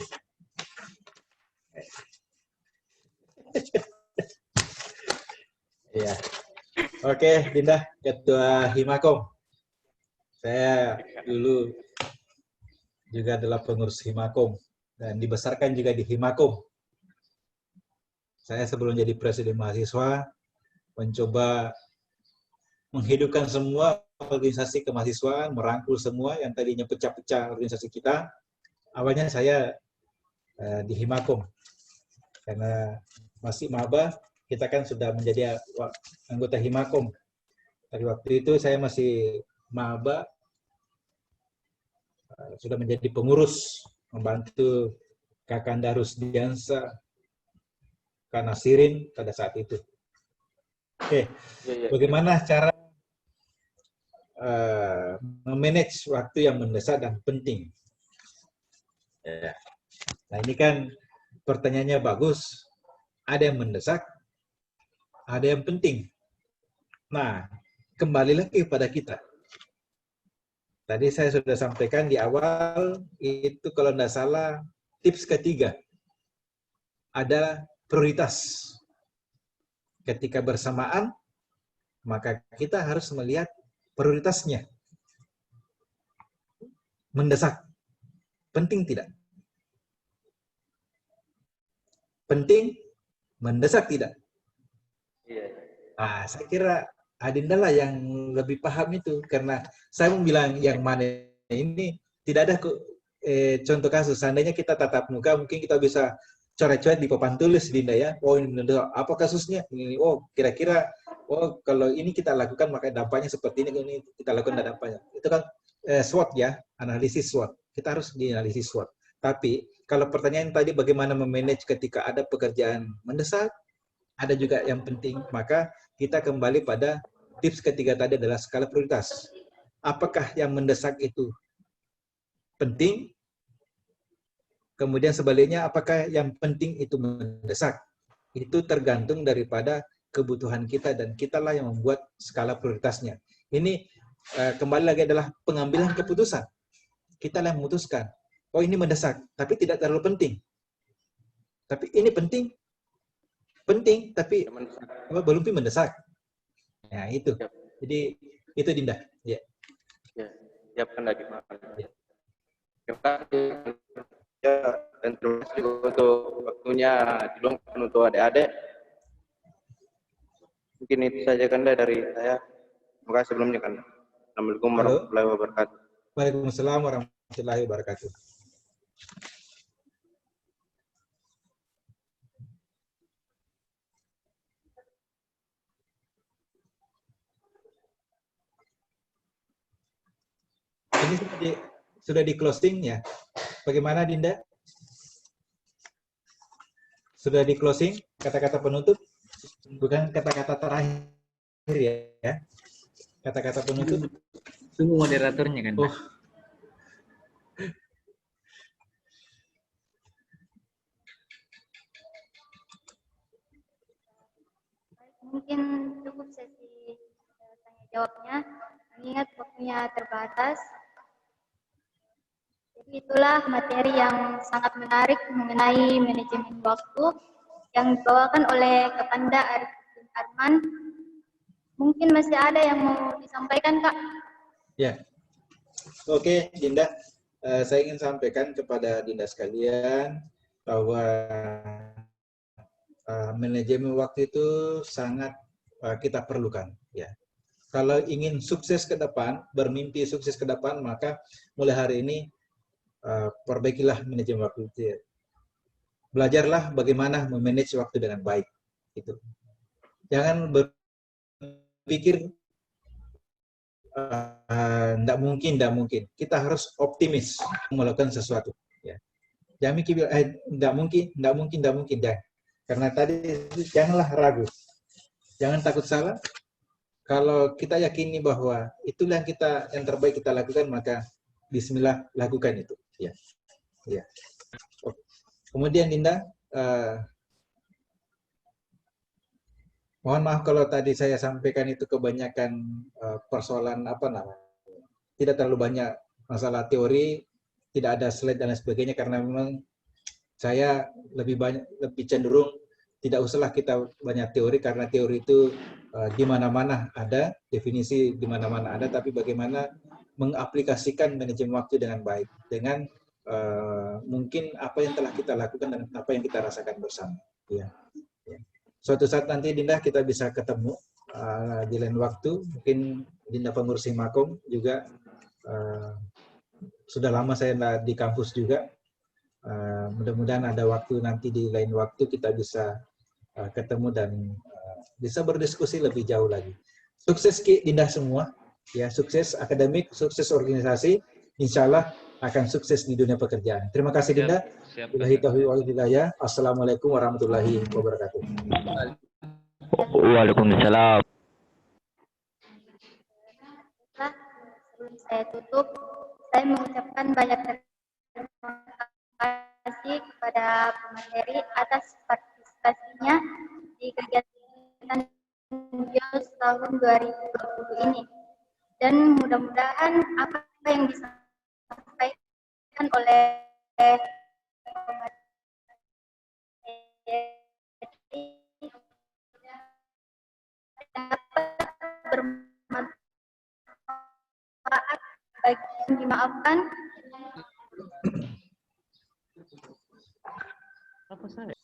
Iya. Oke, Dinda, Ketua Himakom. Saya dulu juga adalah pengurus Himakom dan dibesarkan juga di Himakom. Saya sebelum jadi presiden mahasiswa mencoba menghidupkan semua organisasi kemahasiswaan, merangkul semua yang tadinya pecah-pecah organisasi kita. Awalnya saya di Himakom, karena masih maba, kita kan sudah menjadi anggota Himakom. Dari waktu itu saya masih maba, sudah menjadi pengurus, membantu Kakanda Rusdiansa, Kak Nasirin pada saat itu. Oke, bagaimana cara memanage waktu yang mendesak dan penting? Ya. Nah ini kan pertanyaannya bagus. Ada yang mendesak, ada yang penting. Nah, kembali lagi pada kita. Tadi saya sudah sampaikan di awal, itu kalau tidak salah, tips ketiga. Ada prioritas. Ketika bersamaan, maka kita harus melihat prioritasnya. Mendesak. Penting tidak? Penting, mendesak tidak? Nah, saya kira Adinda lah yang lebih paham itu, karena saya mau bilang yang mana ini tidak ada contoh kasus. Seandainya kita tatap muka, mungkin kita bisa coret-coret di papan tulis, Dinda ya. Oh ini apa kasusnya? Ini, oh kira-kira, oh kalau ini kita lakukan maka dampaknya seperti ini kita lakukan dampaknya. Itu kan SWOT ya, analisis SWOT. Kita harus dianalisis SWOT. Tapi kalau pertanyaan tadi bagaimana memanage ketika ada pekerjaan mendesak, ada juga yang penting, maka kita kembali pada tips ketiga tadi adalah skala prioritas. Apakah yang mendesak itu penting? Kemudian sebaliknya, apakah yang penting itu mendesak? Itu tergantung daripada kebutuhan kita dan kitalah yang membuat skala prioritasnya. Ini kembali lagi adalah pengambilan keputusan. Kita yang memutuskan. Oh ini mendesak, tapi tidak terlalu penting. Tapi ini penting. Penting, tapi belum mendesak. Nah itu. Jadi itu Dinda. Ya. Siapkan lagi Pak. Ya, dan terima kasih untuk waktunya diluangkan untuk adik-adik. Mungkin itu saja Kanda dari saya. Terima kasih sebelumnya Kanda. Assalamualaikum warahmatullahi wabarakatuh. Waalaikumsalam warahmatullahi wabarakatuh. Ini sudah di closing ya. Bagaimana Dinda? Sudah di closing kata-kata penutup, bukan kata-kata terakhir ya. Kata-kata penutup. Tunggu moderatornya kan. Oh. mungkin cukup sesi tanya jawabnya, mengingat waktunya terbatas. Jadi itulah materi yang sangat menarik mengenai manajemen waktu yang dibawakan oleh Kapanda Arifin Arman. Mungkin masih ada yang mau disampaikan, Kak? Ya, oke, Dinda. Saya ingin sampaikan kepada Dinda sekalian bahwa manajemen waktu itu sangat kita perlukan. Ya, kalau ingin sukses ke depan, bermimpi sukses ke depan, maka mulai hari ini perbaikilah manajemen waktu itu. Ya. Belajarlah bagaimana memanage waktu dengan baik. Gitu. Jangan berpikir tidak mungkin. Kita harus optimis melakukan sesuatu. Ya. Jangan mikir, tidak mungkin. Karena tadi janganlah ragu, jangan takut salah. Kalau kita yakini bahwa itulah yang terbaik kita lakukan, maka Bismillah lakukan itu. Ya. Ya. Kemudian Dinda, mohon maaf kalau tadi saya sampaikan itu kebanyakan persoalan tidak terlalu banyak masalah teori, tidak ada slide dan lain sebagainya, karena memang saya lebih cenderung tidak usahlah kita banyak teori, karena teori itu di mana-mana ada, definisi di mana-mana ada, tapi bagaimana mengaplikasikan manajemen waktu dengan baik, dengan mungkin apa yang telah kita lakukan dan apa yang kita rasakan bersama. Ya. Suatu saat nanti Dinda kita bisa ketemu di lain waktu, mungkin Dinda pengurus Himakom juga, sudah lama saya di kampus juga. Mudah-mudahan ada waktu nanti di lain waktu kita bisa ketemu dan bisa berdiskusi lebih jauh lagi. Sukses Dinda semua, ya, sukses akademik, sukses organisasi, insya Allah akan sukses di dunia pekerjaan. Terima kasih Dinda. Billahi taufiq wal hidayah. Assalamualaikum warahmatullahi wabarakatuh. Waalaikumsalam. Sebelum saya tutup, saya mengucapkan banyak terima kasih kepada pemateri atas partisipasinya di kegiatan JOS tahun 2020 ini. Dan mudah-mudahan apa yang disampaikan oleh pemateri dapat bermanfaat bagi yang dimaafkan. Apa saya?